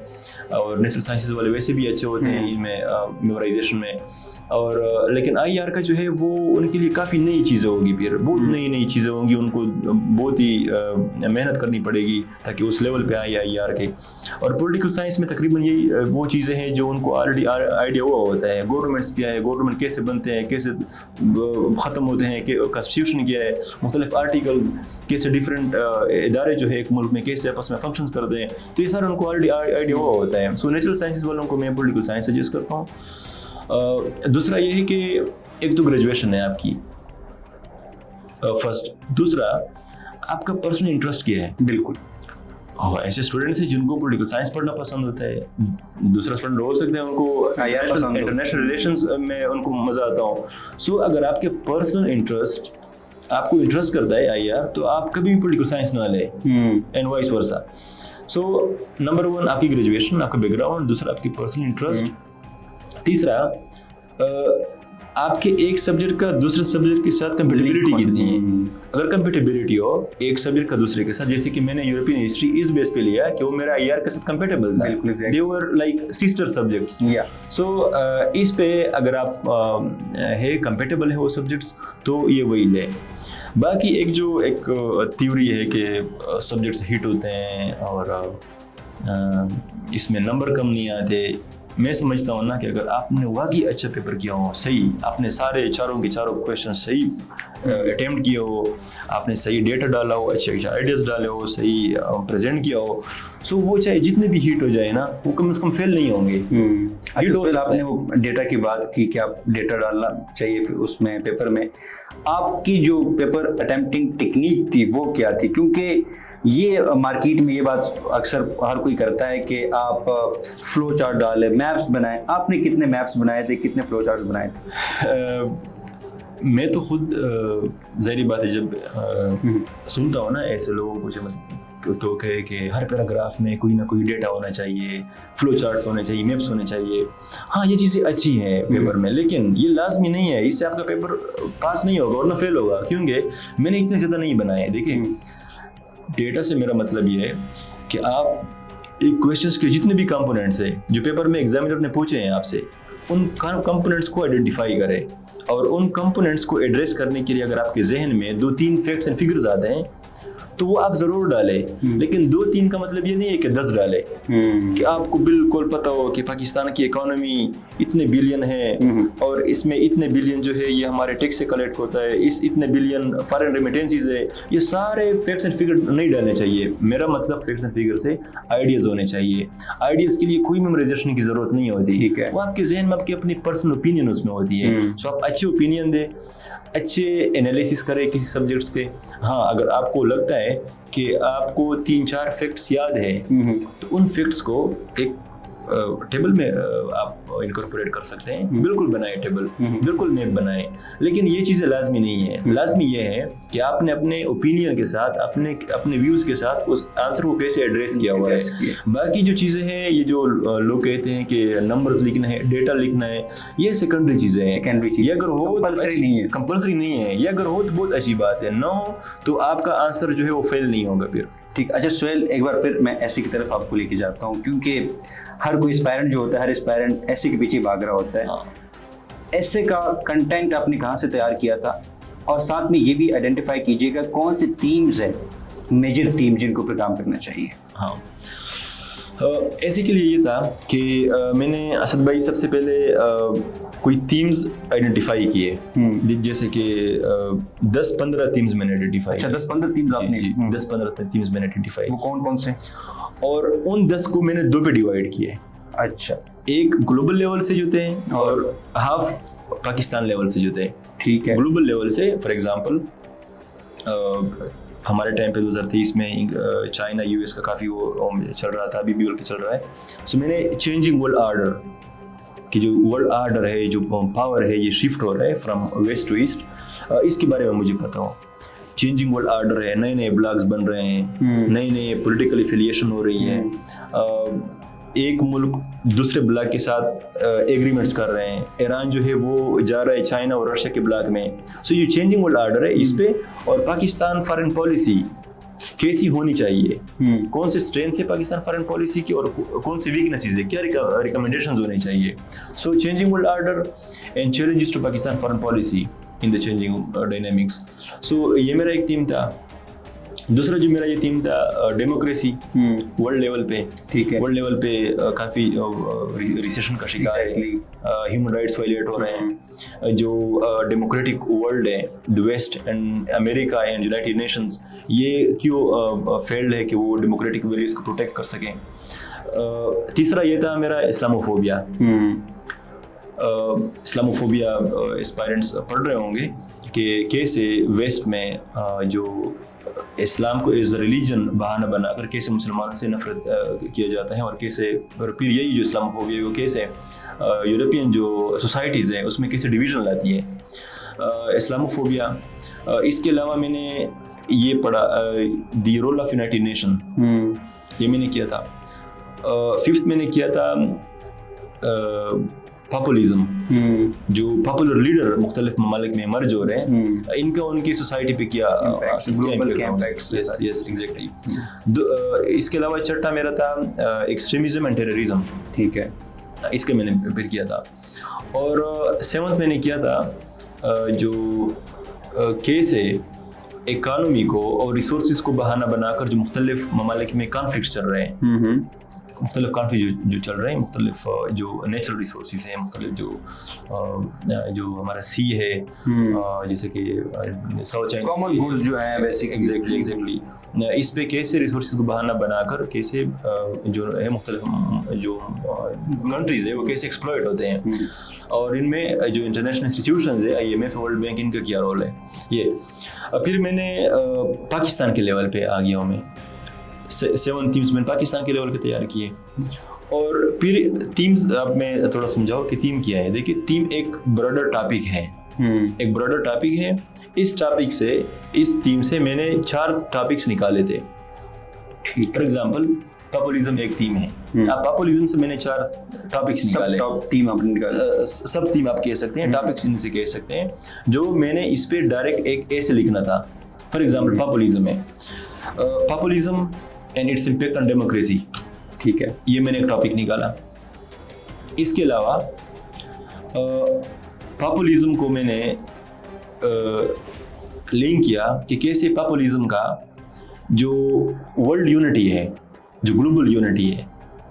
और नेचुरल साइंसेस वाले वैसे भी अच्छे होते हैं इनमें मेमोराइजेशन में। और लेकिन IR का जो है वो उनके लिए काफ़ी नई चीज़ें होगी, फिर बहुत नई चीज़ें होंगी, उनको बहुत ही मेहनत करनी पड़ेगी ताकि उस लेवल पे आए IR के। और पॉलिटिकल साइंस में तकरीबन यही वो चीज़ें हैं जो उनको ऑलरेडी आइडिया हुआ होता है। गवर्नमेंट्स क्या है, गवर्नमेंट कैसे बनते हैं, कैसे ख़त्म होते हैं, कॉन्स्टिट्यूशन क्या है, मुख्तलिफ आर्टिकल्स कैसे, डिफरेंट इदारे जो है एक मुल्क में कैसे आपस में फंक्शंस करते हैं, तो ये सारा उनको ऑलरेडी आइडिया हुआ होता है। सो नेचुरल साइंसेज वालों को मैं पॉलिटिकल साइंस सजेस्ट करता हूँ। दूसरा ये है कि एक तो ग्रेजुएशन है आपकी फर्स्ट, दूसरा आपका पर्सनल इंटरेस्ट क्या है। बिल्कुल, और ऐसे स्टूडेंट्स हैं जिनको पॉलिटिकल साइंस पढ़ना पसंद होता है, दूसरा स्टूडेंट हो सकते हैं उनको इंटरनेशनल रिलेशंस में उनको मजा आता हो। सो अगर आपके पर्सनल इंटरेस्ट आपको इंटरेस्ट करता है IR, तो आप कभी भी पॉलिटिकल साइंस ना ले, and vice versa. So number 1 आपकी ग्रेजुएशन, आपका बैकग्राउंड, दूसरा आपकी पर्सनल इंटरेस्ट, तीसरा आपके एक सब्जेक्ट का दूसरे सब्जेक्ट के साथ कंपेटेबिलिटी कितनी है। अगर कंपेटेबिलिटी हो एक सब्जेक्ट का दूसरे के साथ, जैसे कि मैंने यूरोपियन हिस्ट्री इस बेस पे लिया कि वो मेरा IR के साथ कंपेटेबल था, दे वर लाइक सिस्टर सब्जेक्ट्स। सो इस पे अगर आप है कंपेटेबल है वो सब्जेक्ट्स, तो ये वही ले। बाकी एक थ्योरी है कि सब्जेक्ट्स हिट होते हैं और इसमें नंबर कम नहीं आते। मैं समझता हूँ ना कि अगर आपने वाकई अच्छा पेपर किया हो, सही आपने सारे चारों के चारों क्वेश्चन सही अटेम्प्ट किया हो, आपने सही डेटा डाला हो, अच्छे आइडियाज डाले हो, सही प्रेजेंट किया हो, सो वो चाहे जितने भी हिट हो जाए ना, वो कम से कम फेल नहीं होंगे। आपने वो डेटा की बात की कि आप डेटा डालना चाहिए फिर उसमें पेपर में, आपकी जो पेपर अटेम्प्टिंग टेक्निक थी वो क्या थी? क्योंकि ये मार्केट में ये बात अक्सर हर कोई करता है कि आप फ्लो चार्ट डालें, मैप्स बनाएं। आपने कितने मैप्स बनाए थे, कितने फ्लो चार्ट्स बनाए थे? मैं तो खुद ज़ाहिर बात है जब सुनता हूँ ना ऐसे लोगों को जब तो कहे कि हर पैराग्राफ में कोई ना कोई डेटा होना चाहिए, फ्लो चार्ट्स होने चाहिए, मैप्स होने चाहिए। हाँ, ये चीज़ें अच्छी हैं पेपर में, लेकिन ये लाजमी नहीं है। इससे आपका पेपर पास नहीं होगा और ना फेल होगा, क्योंकि मैंने इतने ज़्यादा नहीं बनाए। देखिए डेटा से मेरा मतलब ये है कि आप एक क्वेश्चंस के जितने भी कंपोनेंट्स हैं जो पेपर में एग्जामिनर ने पूछे हैं आपसे, उन कंपोनेंट्स को आइडेंटिफाई करें, और उन कंपोनेंट्स को एड्रेस करने के लिए अगर आपके जहन में 2-3 फैक्ट्स एंड फिगर्स आते हैं तो वो आप जरूर डालें। लेकिन 2-3 का मतलब ये नहीं है कि 10 डालें। कि आपको बिल्कुल पता हो कि पाकिस्तान की इकोनॉमी इतने बिलियन है और इसमें इतने बिलियन जो है ये हमारे टैक्स से कलेक्ट होता है, इस इतने बिलियन फॉरेन रेमिटेंसीज है, ये सारे फैक्ट्स एंड फिगर नहीं डालने चाहिए। मेरा मतलब फैक्ट्स एंड फिगर से आइडियाज होने चाहिए। आइडियाज के लिए कोई मेमोराइजेशन की जरूरत नहीं होती, ठीक है, वो आपके जहन में आपकी अपनी पर्सनल ओपिनियन उसमें होती है। सो आप अच्छे ओपिनियन दें, अच्छे एनालिसिस करें किसी सब्जेक्ट्स के। हाँ, अगर आपको लगता है कि आपको 3-4 फैक्ट्स याद है तो उन फैक्ट्स को एक टेबल में आप इनकॉर्पोरेट कर सकते हैं। बिल्कुल बनाए टेबल, बिल्कुल मैप बनाए, लेकिन ये चीज़ें लाजमी नहीं है। लाजमी ये है कि आपने अपने ओपिनियन के साथ, अपने व्यूज़ के साथ उस आंसर को कैसे एड्रेस किया हुआ है। बाकी जो चीज़ें हैं, ये जो लोग कहते हैं कि नंबर्स लिखना है, डेटा लिखना है, ये सेकेंडरी चीज़ें हैं। ये अगर हो कंपल्सरी नहीं है, ये अगर हो तो बहुत अच्छी बात है, ना हो तो आपका आंसर जो है वो फेल नहीं होगा फिर। ठीक। अच्छा सुहेल, एक बार फिर मैं ऐसी की तरफ आपको लेके जाता हूँ, क्योंकि हर कोई एस्पायरेंट जो होता है, हर एस्पायरेंट ऐसे के पीछे भाग रहा होता है। ऐसे का कंटेंट आपने कहाँ से तैयार किया था, और साथ में ये भी आइडेंटिफाई कीजिएगा कौन सी थीम्स है, मेजर थीम जिनको पर काम करना चाहिए। हाँ, ऐसे के लिए ये था कि मैंने असद भाई सबसे पहले कोई थीम्स आइडेंटिफाई किए, जैसे कि 10-15 थीम्स मैंने आइडेंटिफाई। अच्छा, 10-15 थीम्स आपने? 10-15 थीम्स मैंने आइडेंटिफाई। वो कौन कौन से? और उन 10 को मैंने 2 पे डिवाइड किए। अच्छा, एक ग्लोबल लेवल से जो थे और हाफ पाकिस्तान लेवल से जो थे। ठीक है। ग्लोबल लेवल से फॉर एग्जांपल हमारे टाइम पे 2023 में चाइना यूएस का काफ़ी वो चल रहा था, अभी भी बल्कि चल रहा है। सो मैंने चेंजिंग वर्ल्ड आर्डर कि जो वर्ल्ड आर्डर है, जो पावर है, ये शिफ्ट हो रहा है फ्रॉम वेस्ट टू ईस्ट, इसके बारे में मुझे पता हो। चेंजिंग वर्ल्ड आर्डर है, नए नए ब्लॉक्स बन रहे हैं, नई नई पॉलिटिकल एफिलिएशन हो रही है, एक मुल्क दूसरे ब्लॉक के साथ एग्रीमेंट्स कर रहे हैं। ईरान जो है वो जा रहा है चाइना और रशिया के ब्लॉक में। सो ये चेंजिंग वर्ल्ड आर्डर है इस पे। और पाकिस्तान फॉरेन पॉलिसी कैसी होनी चाहिए, कौन से स्ट्रेंथ है पाकिस्तान फॉरेन पॉलिसी की और कौन से वीकनेसेस है, क्या रिकमेंडेशंस होने चाहिए। So changing world order and challenges to Pakistan foreign policy in the changing dynamics. So ये मेरा एक थीम था। दूसरा जो मेरा ये थीम था डेमोक्रेसी वर्ल्ड लेवल पे। ठीक है। वर्ल्ड लेवल पे काफ़ी रिसेशन का शिकार है, ह्यूमन राइट्स वायलेट हो रहे हैं। जो डेमोक्रेटिक वर्ल्ड है, the west and America and United Nations, ये क्यों फेल्ड है कि वो डेमोक्रेटिक वैल्यूज को प्रोटेक्ट कर सकें। तीसरा ये था मेरा इस्लामोफोबिया। इस्लामोफोबिया एस्पायरेंट्स पढ़ रहे होंगे कि कैसे वेस्ट में जो इस्लाम को एज अ रिलीजन बहाना बनाकर कैसे मुसलमानों से नफरत किया जाता है, और कैसे फिर यही जो इस्लामोफोबिया वो कैसे यूरोपियन जो सोसाइटीज़ हैं उसमें कैसे डिवीज़न लाती है इस्लामोफोबिया। इसके अलावा मैंने ये पढ़ा the role of United Nation, ये मैंने किया था। फिफ्थ मैंने किया था पॉपुलिज्म, जो पॉपुलर लीडर मुख्तलिफ ममालिक में मर्ज हो रहे हैं, इनका उनकी सोसाइटी पे क्या ग्लोबल इम्पैक्ट। Yes exactly. इसके अलावा छठा मेरा था एक्सट्रीमिज्म एंड टेररिज्म। ठीक है, इसके मैंने फिर किया था। और सेवंथ मैंने किया था जो कैसे इकानमी को और रिसोर्सेज को बहाना बनाकर जो मुख्तलिफ ममालिक में कॉन्फ्लिक्ट चल रहे हैं, मुख्तलिफ कॉन्फ्लिक्ट जो चल रहे हैं, मुख्तलिफ जो नेचुरल रिसोर्सेज हैं, मुख्तलिफ जो हमारा सी है, जैसे कि साउथ चाइना कॉमन गुड्स जो है बेसिक। एग्जैक्टली इस पे कैसे रिसोर्सेज को बहाना बनाकर कैसे जो है मुख्तलिफ जो कंट्रीज है वो कैसे एक्सप्लॉइट होते हैं, और इनमें जो इंटरनेशनल इंस्टीट्यूशंस है, IMF, वर्ल्ड बैंक, इनका क्या रोल है ये। फिर मैंने पाकिस्तान के लेवल पे आ गया हूँ मैं। 7 थीम्स मैंने पाकिस्तान के लेवल पे तैयार किए। और फिर थीम्स, अब मैं थोड़ा समझाओ कि थीम क्या है। देखिए, थीम एक ब्रॉडर टॉपिक है, एक ब्रॉडर टॉपिक है। इस टॉपिक से, इस थीम से मैंने 4 टॉपिक्स निकाले थे। फॉर एग्जांपल पॉपुलिज्म एक थीम है। आप पॉपुलिज्म से मैंने 4 टॉपिक्स निकाले। थीम आपने निकाले, सब थीम आप कह सकते हैं, टॉपिक्स इनसे कह सकते हैं, जो मैंने इस पे डायरेक्ट एक ऐसे लिखना था। फॉर एग्जांपल पॉपुलिज्म है, populism and its impact on democracy. ठीक है, ये मैंने एक टॉपिक निकाला। इसके अलावा पॉपुलिज्म को मैंने लिंक किया कि कैसे पॉपुलिज्म का जो वर्ल्ड यूनिटी है, जो ग्लोबल यूनिटी है,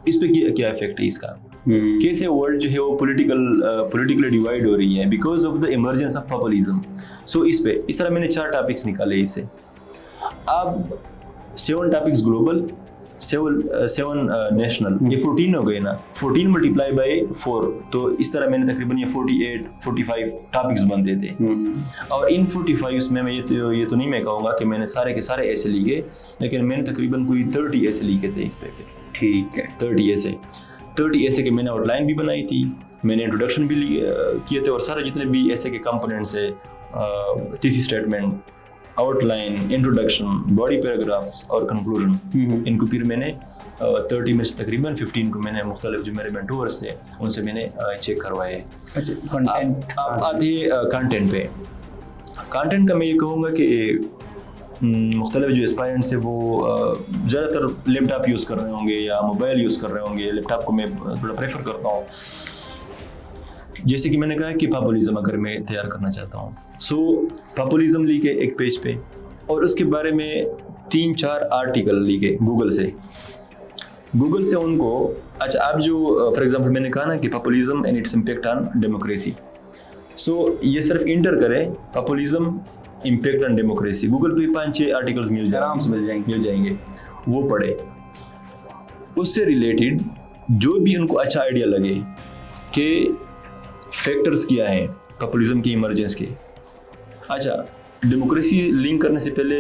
इस पे क्या इफेक्ट है इसका। कैसे वर्ल्ड जो है वो पॉलिटिकली डिवाइड हो रही है because of the emergence of populism. So इस तरह मैंने 4 टॉपिक्स निकाले इससे। अब 7 टॉपिक्स ग्लोबल, 7 नेशनल, ये 14 हो गए ना, 14 मल्टीप्लाई बाय 4, तो इस तरह मैंने तकरीबन ये 45 टॉपिक्स बनते थे। और इन 45 में मैं ये तो नहीं मैं कहूँगा कि मैंने सारे के सारे ऐसे लिखे, लेकिन मैंने तकरीबन कोई 30 ऐसे लिखे थे इस पे। ठीक है, 30 ऐसे के मैंने आउटलाइन भी बनाई थी, मैंने इंट्रोडक्शन भी किए थे, और सारे जितने भी ऐसे के कंपोनेंट्स है, thesis statement, outline, introduction, body paragraphs और कंक्लूजन, इनको फिर मैंने 30 में से तकरीबन 15 को मैंने मुख्तलिफ जो मेरे मेंटोर्स थे उनसे मैंने चेक करवाए। आधे कंटेंट पे, कंटेंट का मैं ये कहूँगा कि मुख्तलिफ जो एस्पायरेंट्स है वो ज़्यादातर लैपटॉप यूज़ कर रहे होंगे या मोबाइल यूज़ कर रहे होंगे। लैपटॉप को मैं थोड़ा प्रेफर करता हूँ। जैसे कि मैंने कहा कि पॉपुलिज्म अगर मैं तैयार करना चाहता हूँ, सो पॉपुलिज्म लिखे एक पेज पे, और उसके बारे में 3-4 आर्टिकल लिखे गूगल से उनको। अच्छा, आप जो फॉर एग्जांपल मैंने कहा ना कि populism and its impact on democracy, so ये सिर्फ इंटर करें populism impact on democracy, Google पे 5-6 आर्टिकल्स आराम से मिल जाएंगे, वो पढ़े। उससे रिलेटेड जो भी उनको अच्छा आइडिया लगे कि फैक्टर्स क्या हैं पॉपुलिज्म की इमर्जेंस के। अच्छा, डेमोक्रेसी लिंक करने से पहले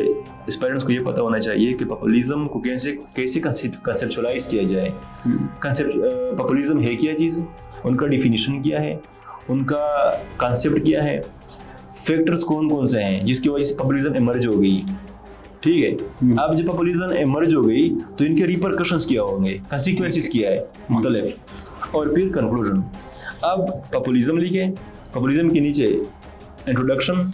एस्पायरेंट्स को ये पता होना चाहिए कि पॉपुलिज्म को कैसे कंसेप्चुअलाइज किया जाए। पॉपुलिज्म है क्या चीज़, उनका डिफिनीशन क्या है, उनका कॉन्सेप्ट क्या है, फैक्टर्स कौन कौन से हैं जिसकी वजह से पॉपुलिज्म इमर्ज हो गई। ठीक है, अब जब पॉपुलिज्म इमर्ज हो गई तो इनके रिपरकशंस क्या होंगे, कंसिक्वेंसेस क्या है मुख्तलिफ, और फिर कंक्लूजन। अब पॉपुलिज्म लिखे, पॉपुलिज्म के नीचे इंट्रोडक्शन,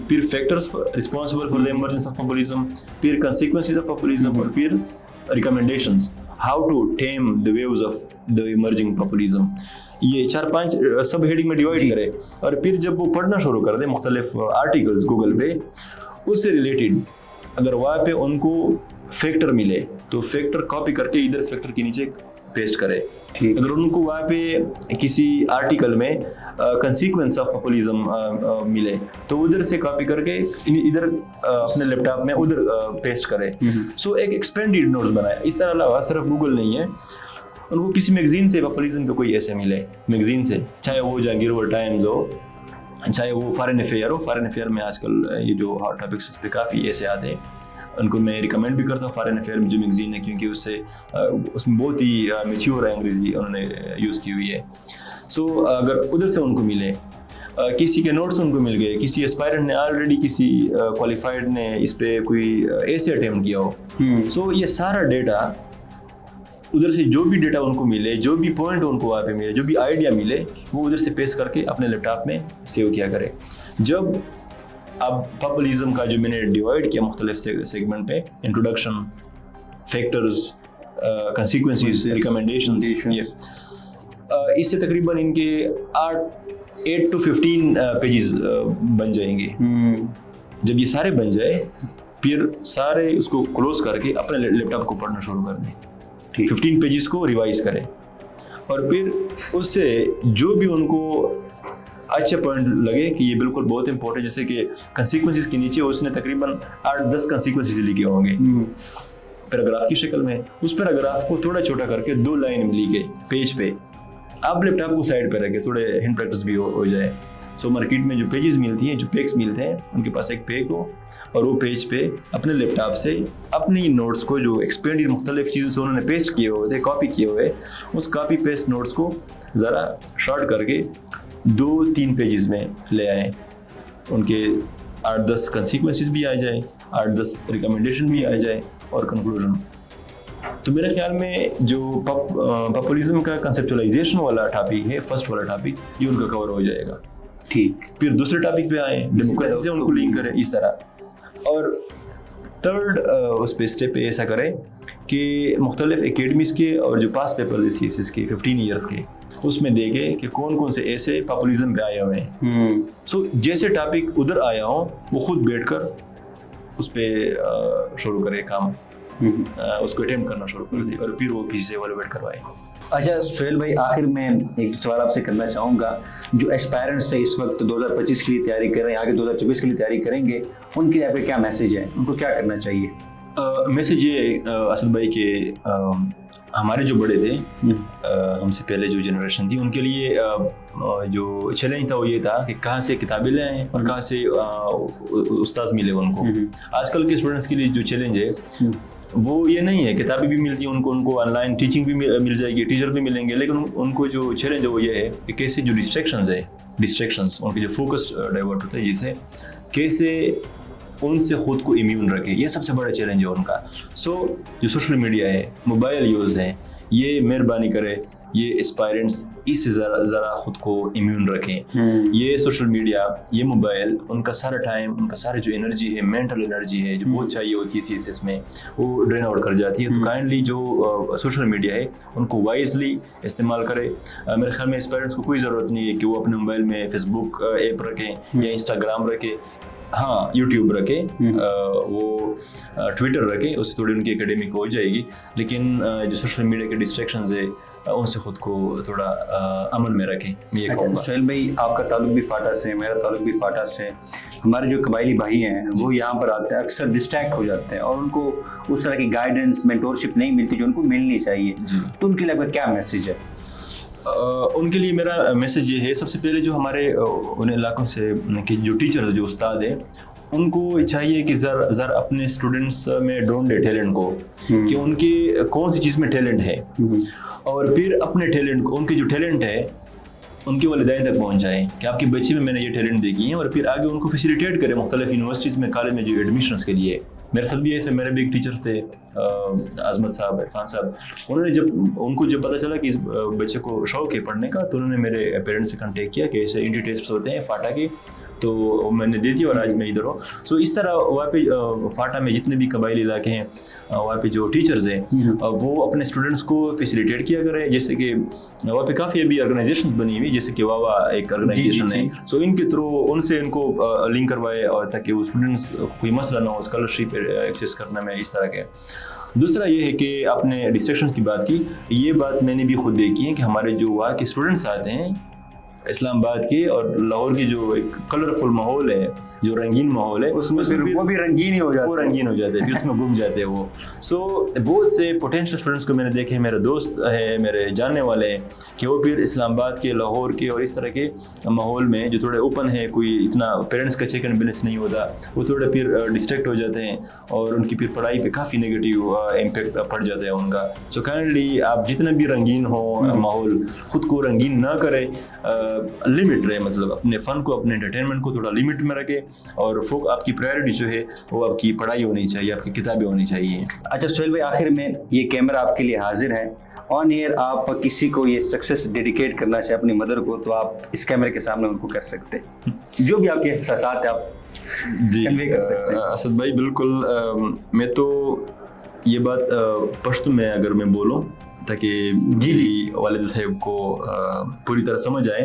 फिर factors responsible for the emergence of populism, फिर कंसिक्वेंसेस ऑफ पॉपुलिज्म, और फिर recommendations, how to tame the waves of the emerging populism. ये 4-5 सब हेडिंग में डिवाइड करे, और फिर जब वो पढ़ना शुरू कर दे मुख्तलिफ आर्टिकल्स गूगल पे, उससे रिलेटेड अगर वहाँ पे उनको फैक्टर मिले तो फैक्टर कॉपी करके इधर फैक्टर के नीचे पेस्ट करे। अगर उनको वहाँ पे किसी आर्टिकल में कंसीक्वेंस ऑफ पॉपुलिज्म मिले तो उधर से कॉपी करके इधर अपने लैपटॉप में उधर पेस्ट करे। सो एक एक्सपेंडेड नोट्स बनाए। इस तरह अलावा सिर्फ गूगल नहीं है, उनको किसी मैगजीन से पॉपुलिज्म पे कोई ऐसे मिले, मैगजीन से, चाहे वो जागीर टाइम्स हो, चाहे वो फॉरेन अफेयर हो। फॉरेन अफेयर में आजकल ये जो हॉट टॉपिक्स उस पर काफ़ी ऐसे आते हैं, उनको मैं रिकमेंड भी करता हूँ। फॉरेन अफेयर में जो मैगजीन है, क्योंकि उसमें बहुत ही मैच्योर अंग्रेजी उन्होंने यूज़ की हुई है। सो अगर उधर से उनको मिले, किसी के नोट्स उनको मिल गए, किसी एस्पायरेंट ने ऑलरेडी किसी क्वालिफाइड ने इस पे कोई ऐसे अटेम्प्ट किया हो, सो ये सारा डेटा उधर से जो भी डेटा उनको मिले, जो भी पॉइंट उनको वहाँ पे मिले, जो भी आइडिया मिले, वो उधर से पेस्ट करके अपने लैपटॉप में सेव किया करें। जब अब पॉपुलिज्म का जो मैंने डिवाइड किया मुख्तलिफ सेगमेंट पे, इंट्रोडक्शन, फैक्टर्स, कंसिक्वेंसेस, रिकमेंडेशन, इससे तकरीबन इनके 8 to 15 पेजेस बन जाएंगे। जब ये सारे बन जाए, फिर सारे उसको क्लोज करके अपने लैपटॉप को पढ़ना शुरू कर दें। 15 पेजेस को रिवाइज करें, और फिर उससे जो भी उनको अच्छे पॉइंट लगे कि ये बिल्कुल बहुत इंपॉर्टेंट, जैसे कि कंसीक्वेंसेस के नीचे उसने तकरीबन 8-10 कंसीक्वेंसेस लिखे होंगे पैराग्राफ की शक्ल में, उस पैराग्राफ को थोड़ा छोटा करके 2 लाइन में लिखे पेज पे। आप लैपटॉप को साइड पे रखे, थोड़े हैंड प्रैक्टिस भी हो जाए। सो मार्केट में जो पेजेस मिलती हैं, जो पेक्स मिलते हैं, उनके पास एक पेक हो, और वो पेज पे अपने लैपटॉप से अपनी नोट्स को जो एक्सपेंडेड मुख्तलिफ चीज़ों से उन्होंने पेस्ट किए हुए थे, कॉपी किए हुए, उस कॉपी पेस्ट नोट्स को ज़रा शॉर्ट करके 2-3 पेजेस में ले आए। उनके 8-10 कंसीक्वेंसेस भी आ जाए, 8-10 रिकमेंडेशन भी आ जाए, और कंक्लूजन। तो मेरे ख्याल में जो पॉपुलिज्म का कंसेप्चुअलाइजेशन वाला टॉपिक है, फर्स्ट वाला टॉपिक, ये उनका कवर हो जाएगा। ठीक, फिर दूसरे टॉपिक पे आए, डेमोक्रेसी से उनको लिंक करें इस तरह। और थर्ड उस पे स्टेप पे ऐसा करें कि मुख्तलिफ एकेडमीज़ के और जो पास पेपर सीएसएस के 15 ईयर्स के, उसमें देखे कि कौन कौन से ऐसे पॉपुलिज्म पे आए हुए हैं। सो जैसे टॉपिक उधर आया हो, वो खुद बैठकर उस पर शुरू करे काम, उसको अटेम्प्ट करना शुरू कर दे, और फिर वो किसी से इवैल्यूएट करवाए। अच्छा सुहेल भाई, आखिर में एक सवाल आपसे करना चाहूँगा, जो एस्पायरेंट्स है इस वक्त 2025 के लिए तैयारी कर रहे हैं, आगे 2024 के लिए तैयारी करेंगे, उनके लिए आपका क्या मैसेज है, उनको क्या करना चाहिए? मैसेज ये असद भाई के हमारे जो बड़े थे, हमसे पहले जो जनरेशन थी, उनके लिए जो चैलेंज था वो ये था कि कहाँ से किताबें ले आएँ और कहाँ से उस्ताद मिले उनको। आजकल के स्टूडेंट्स के लिए जो चैलेंज है वो ये नहीं है, किताबें भी मिलती हैं उनको ऑनलाइन टीचिंग भी मिल जाएगी, टीचर भी मिलेंगे, लेकिन उनको जो चैलेंज है वो ये है कि कैसे जो डिस्ट्रैक्शंस उनके जो फोकस डाइवर्ट होता है, जिससे कैसे उनसे खुद को इम्यून रखे, ये सबसे बड़ा चैलेंज है उनका। जो सोशल मीडिया है, मोबाइल यूज़ है, ये मेहरबानी करे ये एस्पायरेंट्स इससे ज़रा खुद को इम्यून रखें। ये सोशल मीडिया, ये मोबाइल, उनका सारा टाइम, उनका सारा जो एनर्जी है, मेंटल एनर्जी है जो बहुत चाहिए होती है CSS में, वो ड्रेन आउट कर जाती है। तो काइंडली जो सोशल मीडिया है उनको वाइजली इस्तेमाल करें। मेरे ख्याल में एस्पायरेंट्स को कोई ज़रूरत नहीं है कि वो अपने मोबाइल में फेसबुक ऐप रखें या इंस्टाग्राम रखें, हाँ यूट्यूब रखे, वो ट्विटर रखे, उससे थोड़ी उनकी एकेडमिक हो जाएगी। लेकिन जो सोशल मीडिया के डिस्ट्रैक्शंस है उनसे खुद को थोड़ा अमन में रखें, ये कहूँगा। सुहेल भाई, आपका ताल्लुक भी फाटा से, मेरा ताल्लुक भी फाटा से। हमारे जो कबायली भाई हैं वो यहाँ पर आते हैं, अक्सर डिस्ट्रैक्ट हो जाते हैं और उनको उस तरह की गाइडेंस, मेंटोरशिप नहीं मिलती जो उनको मिलनी चाहिए। तो उनके लिए आपका क्या मैसेज है? उनके लिए मेरा मैसेज ये है, सबसे पहले जो हमारे उन इलाकों से कि जो टीचर, जो उस्ताद है, उनको चाहिए कि ज़रा अपने स्टूडेंट्स में ढूंढ दे टैलेंट को, कि उनकी कौन सी चीज़ में टैलेंट है, और फिर अपने टैलेंट को, उनके जो टैलेंट है उनके वालिदैन तक पहुँच जाए कि आपके बच्चे में मैंने ये टैलेंट देखी है, और फिर आगे उनको फैसिलिटेट करें मुख्तलिफ यूनिवर्सिटीज़ में, कॉलेज में जो एडमिशन्स के लिए। मेरे साथ भी ऐसे, मेरे भी एक टीचर थे आजमत साहब, इरफान साहब, उन्होंने उनको जब पता चला कि इस बच्चे को शौक है पढ़ने का, तो उन्होंने मेरे पेरेंट्स से कॉन्टेक्ट किया कि ऐसे इंट्री टेस्ट होते हैं फाटा के, तो मैंने दे दी और आज मैं इधर हूँ। सो इस तरह वहाँ पे फाटा में जितने भी कबायली इलाके हैं, वहाँ पे जो टीचर्स हैं वो अपने स्टूडेंट्स को फैसिलिटेट किया करें। जैसे कि वहाँ पे काफ़ी अभी ऑर्गेनाइजेशन बनी हुई, जैसे कि वावा एक ऑर्गेनाइजेशन है, सो इनके थ्रू उनसे इनको लिंक करवाए, और ताकि वो स्टूडेंट्स कोई मसला ना हो स्कॉलरशिप एक्सेस करने में, इस तरह के। दूसरा ये है कि आपने डिस्ट्रैक्शन की बात की, ये बात मैंने भी खुद देखी है कि हमारे जो वहाँ के स्टूडेंट्स आते हैं इस्लामाबाद के और लाहौर की, जो एक कलरफुल माहौल है, जो रंगीन माहौल है, उसमें फिर वो भी रंगीन ही हो जाते हैं, वो रंगीन हो जाते हैं, फिर उसमें घूम जाते हैं वो। सो बहुत से पोटेंशियल स्टूडेंट्स को मैंने देखे, मेरे दोस्त है, मेरे जानने वाले हैं, कि वो फिर इस्लामाबाद के, लाहौर के और इस तरह के माहौल में जो थोड़े ओपन है, कोई इतना पेरेंट्स का चेक एंड बैलेंस नहीं होता, वो थोड़े फिर डिस्ट्रैक्ट हो जाते हैं और उनकी फिर पढ़ाई पे काफ़ी नेगेटिव इम्पेक्ट पड़ जाता है उनका। सो काइंडली आप जितना भी रंगीन हो माहौल, खुद को रंगीन ना करें, लिमिट रहे, मतलब अपने फन को, अपने एंटरटेनमेंट को थोड़ा लिमिट में रखें, और आपकी प्रायोरिटी जो है वो आपकी पढ़ाई होनी चाहिए, आपकी किताबें होनी चाहिए। अच्छा सुहेल भाई, आखिर में ये कैमरा आपके लिए हाजिर है, ऑन एयर आप किसी को ये सक्सेस डेडिकेट करना चाहे अपनी मदर को, तो आप इस कैमरे के सामने उनको कर सकते हैं, जो भी आपके एहसासात है आप कन्वे कर सकते हैं। असद भाई बिल्कुल, मैं तो ये बात पश्तो में अगर मैं बोलूँ ताकि जी वालिद साहब को पूरी तरह समझ आए,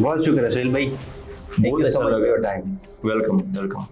बहुत शुक्रिया सुहेल भाई, thank you so much for your time. Welcome.